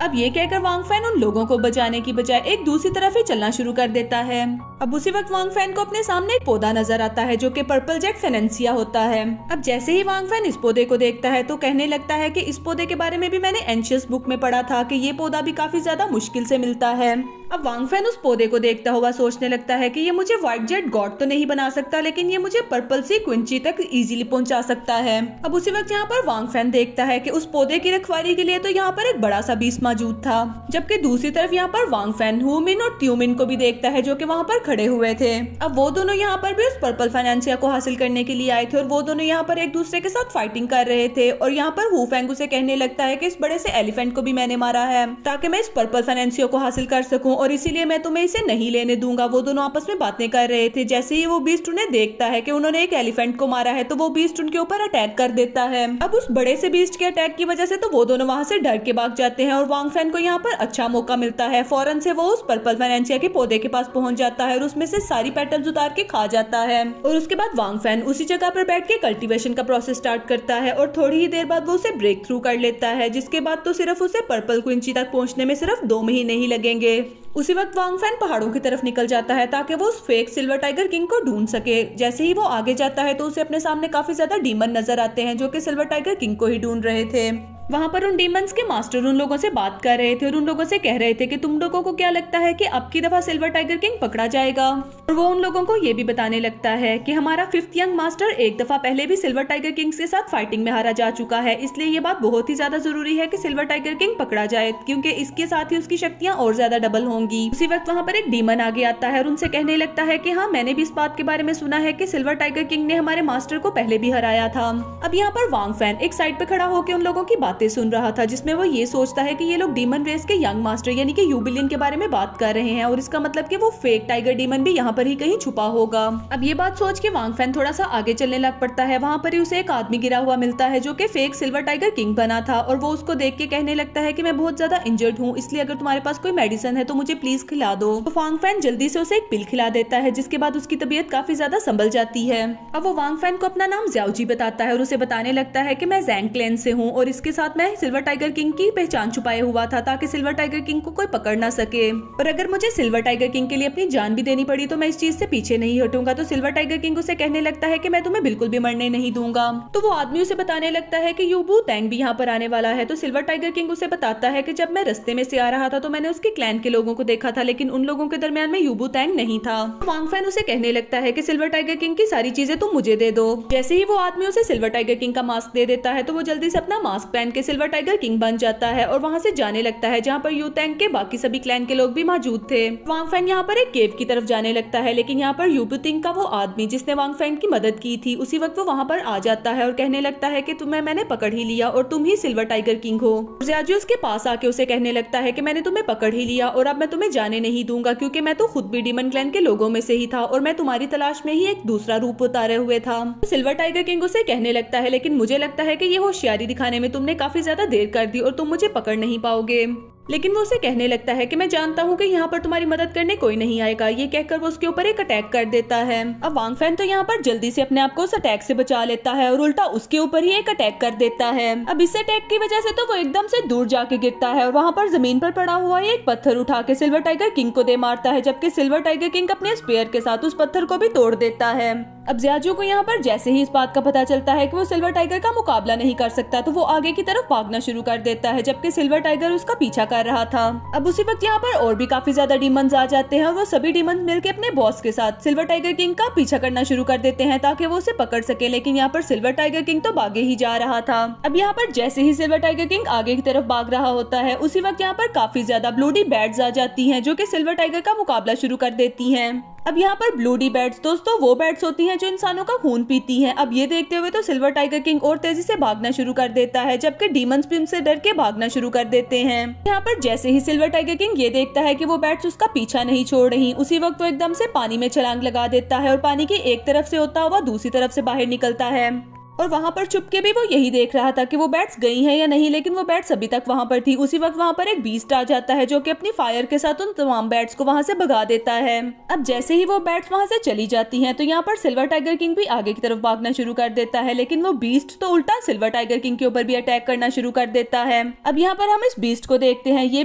अब ये कहकर वांग फैन उन लोगों को बचाने की बजाय एक दूसरी तरफ ही चलना शुरू कर देता है। अब उसी वक्त वांग फैन को अपने सामने एक पौधा नजर आता है जो कि पर्पल जेट फेनेंसिया होता है। अब जैसे ही वांग फैन इस पौधे को देखता है तो कहने लगता है कि इस पौधे के बारे में भी मैंने एंशियस बुक में पढ़ा था कि ये पौधा भी काफी ज्यादा मुश्किल से मिलता है। अब वांग फैन उस पौधे को देखता हुआ सोचने लगता है कि ये मुझे व्हाइट जेट गॉड तो नहीं बना सकता, लेकिन ये मुझे पर्पल सी क्विंची तक इजीली पहुंचा सकता है। अब उसी वक्त यहाँ पर वांग फैन देखता है कि उस पौधे की रखवाली के लिए तो यहाँ पर एक बड़ा सा बीस्ट मौजूद था, जबकि दूसरी तरफ यहाँ पर वांग फैन हुमिन और ट्यूमिन को भी देखता है जो कि वहाँ पर खड़े हुए थे। अब वो दोनों यहाँ पर भी उस पर्पल फाइनेंसिया को हासिल करने के लिए आए थे और वो दोनों यहाँ पर एक दूसरे के साथ फाइटिंग कर रहे थे। और यहाँ पर हु फैंग उसे कहने लगता है कि इस बड़े से एलिफेंट को भी मैंने मारा है ताकि मैं इस पर्पल फाइनेंसिया को हासिल कर सकूं और इसीलिए मैं तुम्हें इसे नहीं लेने दूंगा। वो दोनों आपस में बातें कर रहे थे। जैसे ही वो बीस्ट उन्हें देखता है कि उन्होंने एक एलिफेंट को मारा है तो वो बीस्ट उनके ऊपर अटैक कर देता है। अब उस बड़े से बीस्ट के अटैक की वजह से तो वो दोनों वहाँ से डर के भाग जाते हैं और वांग फैन को यहाँ पर अच्छा मौका मिलता है। फौरन से वो उस पर्पल फाइनेंसिया के पौधे के पास पहुंच जाता है और उसमें से सारी पेटल्स उतार के खा जाता है। और उसके बाद वांग फैन उसी जगह पर बैठ के कल्टीवेशन का प्रोसेस स्टार्ट करता है और थोड़ी ही देर बाद वो उसे ब्रेक थ्रू कर लेता है, जिसके बाद तो सिर्फ उसे पर्पल क्विंची तक पहुंचने में सिर्फ 2 महीने ही लगेंगे। उसी वक्त वांग फैन पहाड़ों की तरफ निकल जाता है ताकि वो उस फेक सिल्वर टाइगर किंग को ढूंढ सके। जैसे ही वो आगे जाता है तो उसे अपने सामने काफी ज्यादा डीमन नजर आते हैं जो कि सिल्वर टाइगर किंग को ही ढूंढ रहे थे। वहाँ पर उन डीमंस के मास्टर उन लोगों से बात कर रहे थे और उन लोगों से कह रहे थे कि तुम लोगों को क्या लगता है कि अब की दफा सिल्वर टाइगर किंग पकड़ा जाएगा। और वो उन लोगों को ये भी बताने लगता है कि हमारा 5th यंग मास्टर एक दफा पहले भी सिल्वर टाइगर किंग्स के साथ फाइटिंग में हारा जा चुका है, इसलिए ये बात बहुत ही ज्यादा जरूरी है कि सिल्वर टाइगर किंग पकड़ा जाए, क्योंकि इसके साथ ही उसकी शक्तियाँ और ज्यादा डबल होंगी। उसी वक्त वहाँ पर एक डीमन आगे आता है और उनसे कहने लगता है कि हाँ, मैंने भी इस बात के बारे में सुना है कि सिल्वर टाइगर किंग ने हमारे मास्टर को पहले भी हराया था। अब यहाँ पर वांग फैन एक साइड पे खड़ा होकर उन लोगों की बातें सुन रहा था, जिसमें वो ये सोचता है कि ये लोग डीमन रेस के यंग मास्टर यानी कि यूबिलियन के बारे में बात कर रहे हैं और इसका मतलब कि वो फेक टाइगर डीमन भी यहाँ पर ही कहीं छुपा होगा। अब ये बात सोच के वांग फैन थोड़ा सा आगे चलने लग पड़ता है। वहाँ पर ही उसे एक आदमी गिरा हुआ मिलता है जो कि फेक सिल्वर टाइगर किंग बना था और वो उसको देख के कहने लगता है कि मैं बहुत ज्यादा इंजर्ड हूँ, इसलिए अगर तुम्हारे पास कोई मेडिसिन है तो मुझे प्लीज खिला दो। तो वांग फैन जल्दी से उसे एक पिल खिला देता है, जिसके बाद उसकी तबीयत काफी ज्यादा संभल जाती है। अब वो वांग फैन को अपना नाम ज्याओजी बताता है और उसे बताने लगता है कि मैं जैंग क्लैन से हूँ और इसके साथ मैं सिल्वर टाइगर किंग की पहचान छुपाए हुआ था ताकि सिल्वर टाइगर किंग को कोई पकड़ ना सके। और अगर मुझे सिल्वर टाइगर किंग के लिए अपनी जान भी देनी पड़ी तो मैं इस चीज से पीछे नहीं हटूंगा। तो सिल्वर टाइगर किंग उसे कहने लगता है कि मैं तुम्हें बिल्कुल भी मरने नहीं दूंगा। तो वो आदमी उसे बताने लगता है कि यूबू तैंग भी यहाँ पर आने वाला है। तो सिल्वर टाइगर किंग उसे बताता है कि जब मैं रास्ते में से आ रहा था तो मैंने उसके क्लैन के लोगों को देखा था, लेकिन उन लोगों के दरमियान में यूबू तैंग नहीं था। वांग फैन उसे कहने लगता है कि सिल्वर टाइगर किंग की सारी चीजें तुम मुझे दे दो। जैसे ही वो आदमी उसे सिल्वर टाइगर किंग का मास्क दे देता है तो वो जल्दी से अपना मास्क पहन के सिल्वर टाइगर किंग बन जाता है और वहाँ से जाने लगता है जहाँ पर यू तैंग के बाकी सभी क्लैन के लोग भी मौजूद थे। वांग फैन यहाँ पर एक केव की तरफ जाने लगता है, लेकिन यहाँ पर यू तिंग का वो आदमी जिसने वांग फैन की मदद की थी उसी वक्त वो वहाँ पर आ जाता है और कहने लगता है कि तुम्हें मैंने पकड़ ही लिया और तुम ही सिल्वर टाइगर किंग हो। ज़ियाजू उसके पास आके उसे कहने लगता है कि मैंने तुम्हें पकड़ ही लिया और अब मैं तुम्हें जाने नहीं दूंगा, क्योंकि मैं तो खुद भी डीमन क्लैन के लोगों में से ही था और मैं तुम्हारी तलाश में ही एक दूसरा रूप उतारे हुए था। सिल्वर टाइगर किंग उसे कहने लगता है, लेकिन मुझे लगता है कि ये होशियारी दिखाने में तुमने काफी ज्यादा देर कर दी और तुम मुझे पकड़ नहीं पाओगे। लेकिन वो उसे कहने लगता है कि मैं जानता हूँ कि यहाँ पर तुम्हारी मदद करने कोई नहीं आएगा। ये कहकर वो उसके ऊपर एक अटैक कर देता है। अब वांग फैन तो यहाँ पर जल्दी से अपने आप को उस अटैक से बचा लेता है और उल्टा उसके ऊपर ही एक अटैक कर देता है। अब इस अटैक की वजह से तो वो एकदम से दूर जाके गिरता है और वहाँ पर जमीन पर पड़ा हुआ एक पत्थर उठा के सिल्वर टाइगर किंग को दे मारता है, जबकि सिल्वर टाइगर किंग अपने स्पेयर के साथ उस पत्थर को भी तोड़ देता है। अब ज़ियाजू को यहाँ पर जैसे ही इस बात का पता चलता है कि वो सिल्वर टाइगर का मुकाबला नहीं कर सकता, तो वो आगे की तरफ भागना शुरू कर देता है, जबकि सिल्वर टाइगर उसका पीछा कर रहा था। अब उसी वक्त यहाँ पर और भी काफी ज्यादा डीमंस आ जाते हैं और वो सभी डीमंस मिलकर अपने बॉस के साथ सिल्वर टाइगर किंग का पीछा करना शुरू कर देते हैं ताकि वो उसे पकड़ सके। लेकिन यहाँ पर सिल्वर टाइगर किंग तो भागे ही जा रहा था। अब यहाँ पर जैसे ही सिल्वर टाइगर किंग आगे की तरफ भाग रहा होता है, उसी वक्त यहाँ पर काफी ज्यादा ब्लूडी बैट्स आ जाती हैं जो कि सिल्वर टाइगर का मुकाबला शुरू कर देती हैं। अब यहाँ पर ब्लूडी बैट्स दोस्तों वो बैट्स होती हैं जो इंसानों का खून पीती हैं। अब ये देखते हुए तो सिल्वर टाइगर किंग और तेजी से भागना शुरू कर देता है, जबकि डीमंस भी उनसे डर के भागना शुरू कर देते हैं। यहाँ पर जैसे ही सिल्वर टाइगर किंग ये देखता है कि वो बैट्स उसका पीछा नहीं छोड़ रही, उसी वक्त वो एकदम से पानी में छलांग लगा देता है और पानी की एक तरफ से होता हुआ दूसरी तरफ से बाहर निकलता है। और वहाँ पर चुपके भी वो यही देख रहा था कि वो बैट्स गई हैं या नहीं, लेकिन वो बैट्स अभी तक वहाँ पर थी। उसी वक्त वहाँ पर एक बीस्ट आ जाता है जो कि अपनी फायर के साथ उन तमाम बैट्स को वहाँ से भगा देता है। अब जैसे ही वो बैट्स वहाँ से चली जाती हैं तो यहाँ पर सिल्वर टाइगर किंग भी आगे की तरफ भागना शुरू कर देता है, लेकिन वो बीस्ट तो उल्टा सिल्वर टाइगर किंग के ऊपर भी अटैक करना शुरू कर देता है। अब यहाँ पर हम इस बीस्ट को देखते हैं। ये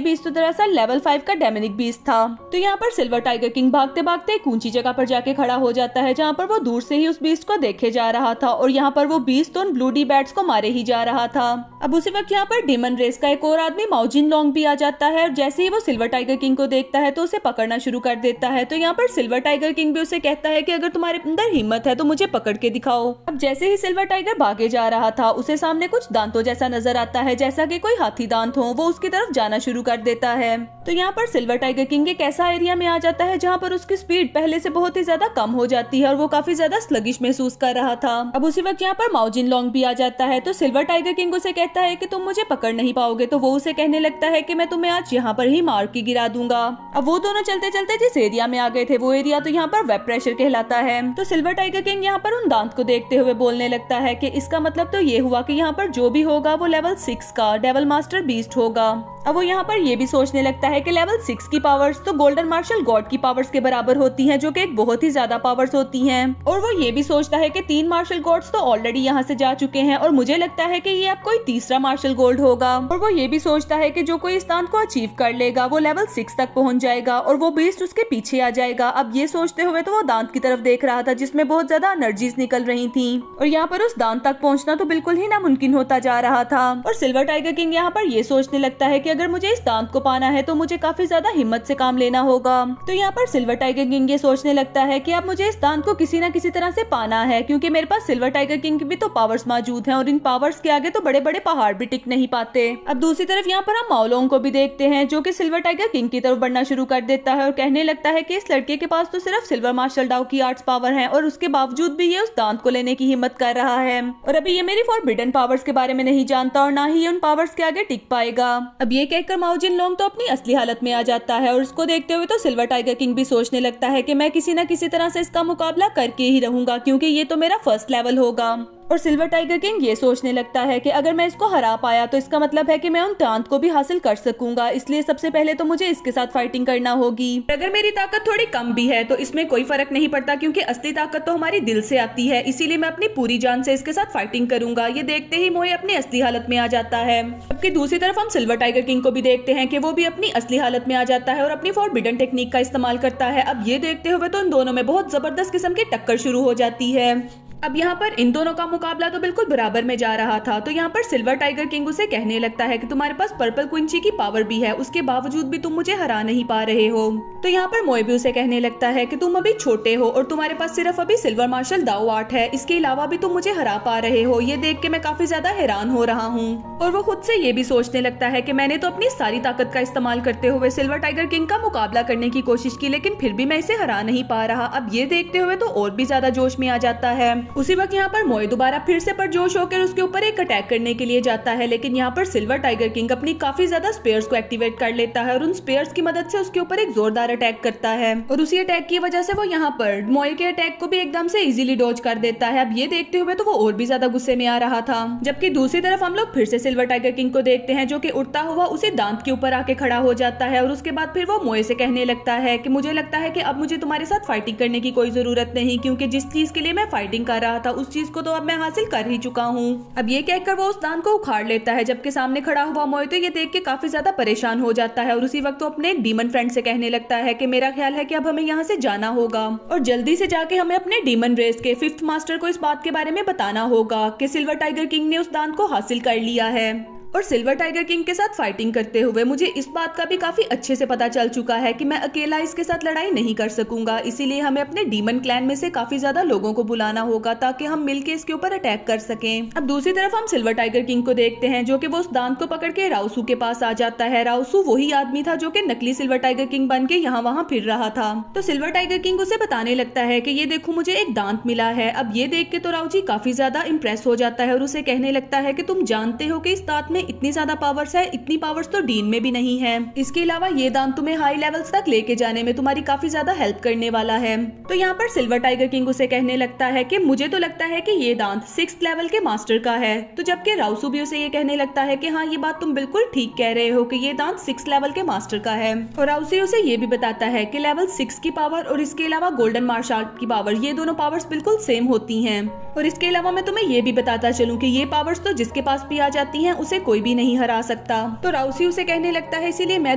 बीस्ट तो दरअसल लेवल 5 का डेमोनिक बीस्ट था। तो यहाँ पर सिल्वर टाइगर किंग भागते भागते एक ऊंची जगह पर जाके खड़ा हो जाता है, जहाँ पर वो दूर से ही उस बीस्ट को देखे जा रहा था और यहाँ पर वो बीस्ट तो ब्लूडी बैट्स को मारे ही जा रहा था। अब उसी वक्त यहाँ पर डीमन रेस का एक और आदमी माओ जिनलोंग भी आ जाता है और जैसे ही वो सिल्वर टाइगर किंग को देखता है तो उसे पकड़ना शुरू कर देता है। तो यहाँ पर सिल्वर टाइगर किंग भी उसे कहता है कि अगर तुम्हारे अंदर हिम्मत है तो मुझे पकड़ के दिखाओ। अब जैसे ही सिल्वर टाइगर भागे जा रहा था, उसे सामने कुछ दांतों जैसा नजर आता है, जैसा कि कोई हाथी दांत हो। वो उसकी तरफ जाना शुरू कर देता है। तो यहाँ पर सिल्वर टाइगर किंग एक ऐसा एरिया में आ जाता है जहाँ पर उसकी स्पीड पहले से बहुत ही ज्यादा कम हो जाती है और वो काफी ज्यादा स्लगिश महसूस कर रहा था। अब उसी वक्त यहाँ पर माओ जिनलोंग भी आ जाता है। तो सिल्वर टाइगर किंग उसे कहता है कि तुम मुझे पकड़ नहीं पाओगे। तो वो उसे कहने लगता है कि मैं तुम्हें आज यहाँ पर ही मार के गिरा दूंगा। अब वो दोनों चलते चलते जिस एरिया में आ गए थे वो एरिया तो यहाँ पर वेब प्रेशर कहलाता है। तो सिल्वर टाइगर किंग यहाँ पर उन दांत को देखते हुए बोलने लगता है कि इसका मतलब तो ये हुआ कि यहाँ पर जो भी होगा वो लेवल 6 का डेविल मास्टर बीस्ट होगा। अब वो यहाँ पर ये भी सोचने लगता है कि लेवल 6 की पावर्स तो गोल्डन मार्शल गॉड की पावर्स के बराबर होती हैं, जो कि एक बहुत ही ज्यादा पावर्स होती हैं। और वो ये भी सोचता है कि 3 मार्शल गॉड्स तो ऑलरेडी यहाँ से जा चुके हैं और मुझे लगता है कि ये अब कोई तीसरा मार्शल गोल्ड होगा। और वो ये भी सोचता है कि जो कोई इस दांत को अचीव कर लेगा वो लेवल 6 तक पहुंच जाएगा और वो बीस्ट उसके पीछे आ जाएगा। अब ये सोचते हुए तो वो दांत की तरफ देख रहा था जिसमें बहुत ज्यादा एनर्जीज निकल रही थी और यहाँ पर उस दांत तक पहुँचना तो बिल्कुल ही नामुमकिन होता जा रहा था। और सिल्वर टाइगर किंग यहाँ पर ये सोचने लगता है कि अगर मुझे इस दांत को पाना है तो मुझे काफी ज्यादा हिम्मत से काम लेना होगा। तो यहाँ पर सिल्वर टाइगर किंग ये सोचने लगता है कि अब मुझे इस दांत को किसी न किसी तरह से पाना है, क्योंकि मेरे पास सिल्वर टाइगर किंग की भी तो पावर्स मौजूद हैं और इन पावर्स के आगे तो बड़े बड़े पहाड़ भी टिक नहीं पाते। अब दूसरी तरफ यहाँ पर हम माओलोंग को भी देखते हैं जो कि सिल्वर टाइगर किंग की तरफ बढ़ना शुरू कर देता है और कहने लगता है कि इस लड़के के पास तो सिर्फ सिल्वर मार्शल डाउ की आर्ट्स पावर है और उसके बावजूद भी ये उस दांत को लेने की हिम्मत कर रहा है और अभी ये मेरी फॉरबिडन पावर्स के बारे में नहीं जानता और ना ही उन पावर्स के आगे टिक पाएगा। अब ये कहकर माओ जिनलोंग तो अपनी असली हालत में आ जाता है और उसको देखते हुए तो सिल्वर टाइगर किंग भी सोचने लगता है कि मैं किसी न किसी तरह से इसका मुकाबला करके ही रहूंगा, क्योंकि ये तो मेरा फर्स्ट लेवल होगा। और सिल्वर टाइगर किंग ये सोचने लगता है कि अगर मैं इसको हरा पाया तो इसका मतलब है कि मैं उन दांत को भी हासिल कर सकूंगा, इसलिए सबसे पहले तो मुझे इसके साथ फाइटिंग करना होगी। अगर मेरी ताकत थोड़ी कम भी है तो इसमें कोई फर्क नहीं पड़ता, क्योंकि असली ताकत तो हमारी दिल से आती है, इसीलिए मैं अपनी पूरी जान से इसके साथ फाइटिंग करूंगा। ये देखते ही मोए अपनी असली हालत में आ जाता है। जबकि दूसरी तरफ हम सिल्वर टाइगर किंग को भी देखते हैं कि वो भी अपनी असली हालत में आ जाता है और अपनी फॉरबिडन टेक्निक का इस्तेमाल करता है। अब ये देखते हुए तो इन दोनों में बहुत जबरदस्त किस्म की टक्कर शुरू हो जाती है। अब यहाँ पर इन दोनों का मुकाबला तो बिल्कुल बराबर में जा रहा था। तो यहाँ पर सिल्वर टाइगर किंग उसे कहने लगता है कि तुम्हारे पास पर्पल क्विंची की पावर भी है, उसके बावजूद भी तुम मुझे हरा नहीं पा रहे हो। तो यहाँ पर मोए भी उसे कहने लगता है कि तुम अभी छोटे हो और तुम्हारे पास सिर्फ अभी सिल्वर मार्शल दाओ आर्ट है, इसके अलावा भी तुम मुझे हरा पा रहे हो। ये देख के मैं काफी ज्यादा हैरान हो रहा हूँ। और वो खुद से ये भी सोचने लगता है कि मैंने तो अपनी सारी ताकत का इस्तेमाल करते हुए सिल्वर टाइगर किंग का मुकाबला करने की कोशिश की, लेकिन फिर भी मैं इसे हरा नहीं पा रहा। अब ये देखते हुए तो और भी ज्यादा जोश में आ जाता है। उसी वक्त यहाँ पर मोए दोबारा फिर से परजोश होकर उसके ऊपर एक अटैक करने के लिए जाता है, लेकिन यहाँ पर सिल्वर टाइगर किंग अपनी काफी ज्यादा स्पेयर्स को एक्टिवेट कर लेता है और उन स्पेयर्स की मदद से उसके ऊपर एक जोरदार अटैक करता है। और उसी अटैक की वजह से वो यहाँ पर मोए के अटैक को भी एकदम से इजीली डॉज कर देता है। अब ये देखते हुए तो वो और भी ज्यादा गुस्से में आ रहा था। जबकि दूसरी तरफ हम लोग फिर से सिल्वर टाइगर किंग को देखते हैं, जो कि उड़ता हुआ उसे दांत के ऊपर आके खड़ा हो जाता है। और उसके बाद फिर वो मोए से कहने लगता है कि मुझे लगता है कि अब मुझे तुम्हारे साथ फाइटिंग करने की कोई जरूरत नहीं, क्योंकि जिस चीज के लिए मैं फाइटिंग कर रहा था उस चीज को तो अब मैं हासिल कर ही चुका हूँ। अब ये कहकर वो उस दांत को उखाड़ लेता है, जबकि सामने खड़ा हुआ मोए तो ये देख के काफी ज्यादा परेशान हो जाता है। और उसी वक्त वो अपने एक डीमन फ्रेंड से कहने लगता है कि मेरा ख्याल है कि अब हमें यहाँ से जाना होगा और जल्दी से जाके हमें अपने डीमन रेस के 5th मास्टर को इस बात के बारे में बताना होगा कि सिल्वर टाइगर किंग ने उस दांत को हासिल कर लिया है। और सिल्वर टाइगर किंग के साथ फाइटिंग करते हुए मुझे इस बात का भी काफी अच्छे से पता चल चुका है कि मैं अकेला इसके साथ लड़ाई नहीं कर सकूंगा, इसीलिए हमें अपने डीमन क्लैन में से काफी ज्यादा लोगों को बुलाना होगा ताकि हम मिलके इसके ऊपर अटैक कर सकें। अब दूसरी तरफ हम सिल्वर टाइगर किंग को देखते हैं, जो कि वो उस दांत को पकड़ के राउसू के पास आ जाता है। राउसू वही आदमी था जो कि नकली सिल्वर टाइगर किंग बन के यहाँ वहाँ फिर रहा था। तो सिल्वर टाइगर किंग उसे बताने लगता है कि ये देखो मुझे एक दांत मिला है। अब ये देख के तो राउजी काफी ज्यादा इम्प्रेस हो जाता है और उसे कहने लगता है कि तुम जानते हो कि इस दांत में इतनी ज्यादा पावर्स है, इतनी पावर्स तो डीन में भी नहीं है। इसके अलावा ये दांत तुम्हें हाई लेवल्स तक लेके जाने में तुम्हारी काफी ज्यादा हेल्प करने वाला है। तो यहाँ पर सिल्वर टाइगर किंग उसे कहने लगता है कि मुझे तो लगता है कि ये दांत 6th लेवल के मास्टर का है। तो जबकि राउसू भी उसे ये कहने लगता है कि हाँ ये बात तुम बिल्कुल ठीक कह रहे हो कि ये दांत 6th लेवल के मास्टर का है। और राउसी उसे ये भी बताता है कि लेवल 6 की पावर और इसके अलावा गोल्डन मार्शल की पावर, ये दोनों पावर्स बिल्कुल सेम होती हैं। और इसके अलावा मैं तुम्हें ये भी बताता चलूं कि ये पावर्स तो जिसके पास भी आ जाती हैं उसे कोई भी नहीं हरा सकता। तो राउसी उसे कहने लगता है इसीलिए मैं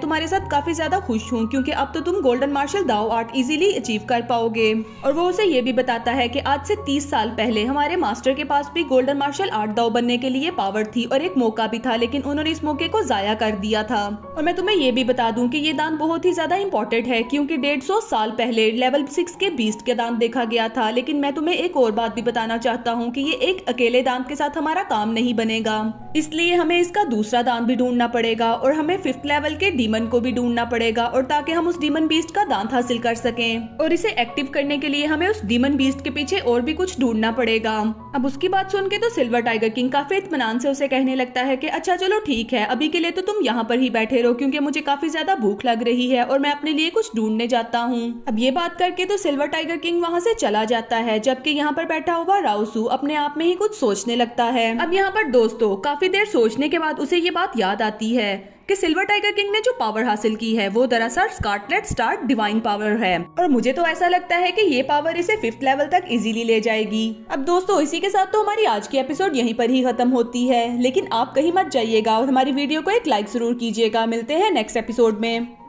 तुम्हारे साथ काफी ज्यादा खुश हूँ, क्योंकि अब तो तुम गोल्डन मार्शल दाओ आर्ट इजीली अचीव कर पाओगे। और वो उसे ये भी बताता है कि आज से 30 साल पहले हमारे मास्टर के पास भी गोल्डन मार्शल आर्ट दाओ बनने के लिए पावर थी और एक मौका भी था, लेकिन उन्होंने इस मौके को जाया कर दिया था। और मैं तुम्हें ये भी बता दूं कि ये दांत बहुत ही ज्यादा इंपॉर्टेंट है, क्योंकि 150 साल पहले लेवल 6 के बीस्ट के दांत देखा गया था। लेकिन मैं तुम्हें एक और बात भी बताना चाहता हूँ कि ये एक अकेले दांत के साथ हमारा काम नहीं बनेगा, इसलिए हमें इसका दूसरा दांत भी ढूंढना पड़ेगा और हमें 5th लेवल के डीमन को भी ढूंढना पड़ेगा, और ताकि हम उस डीमन बीस्ट का दांत हासिल कर सकें। और इसे एक्टिव करने के लिए हमें उस डीमन बीस्ट के पीछे और भी कुछ ढूंढना पड़ेगा। अब उसकी बात सुन के तो सिल्वर टाइगर किंग काफी इत्मीनान से उसे कहने लगता है कि अच्छा चलो ठीक है, अभी के लिए तो तुम यहाँ पर ही बैठे रहो, क्योंकि मुझे काफी ज्यादा भूख लग रही है और मैं अपने लिए कुछ ढूंढने जाता हूँ। अब ये बात करके तो सिल्वर टाइगर किंग वहाँ से चला जाता है, जबकि यहाँ पर बैठा हुआ राउसू अपने आप में ही कुछ सोचने लगता है। अब यहाँ पर दोस्तों काफी देर सोचने के बाद उसे ये बात याद आती है कि सिल्वर टाइगर किंग ने जो पावर हासिल की है वो दरअसल स्कारलेट स्टार डिवाइन पावर है, और मुझे तो ऐसा लगता है कि ये पावर इसे 5th लेवल तक इजीली ले जाएगी। अब दोस्तों इसी के साथ तो हमारी आज की एपिसोड यहीं पर ही खत्म होती है, लेकिन आप कहीं मत जाइएगा और हमारी वीडियो को एक लाइक जरूर कीजिएगा। मिलते हैं नेक्स्ट एपिसोड में।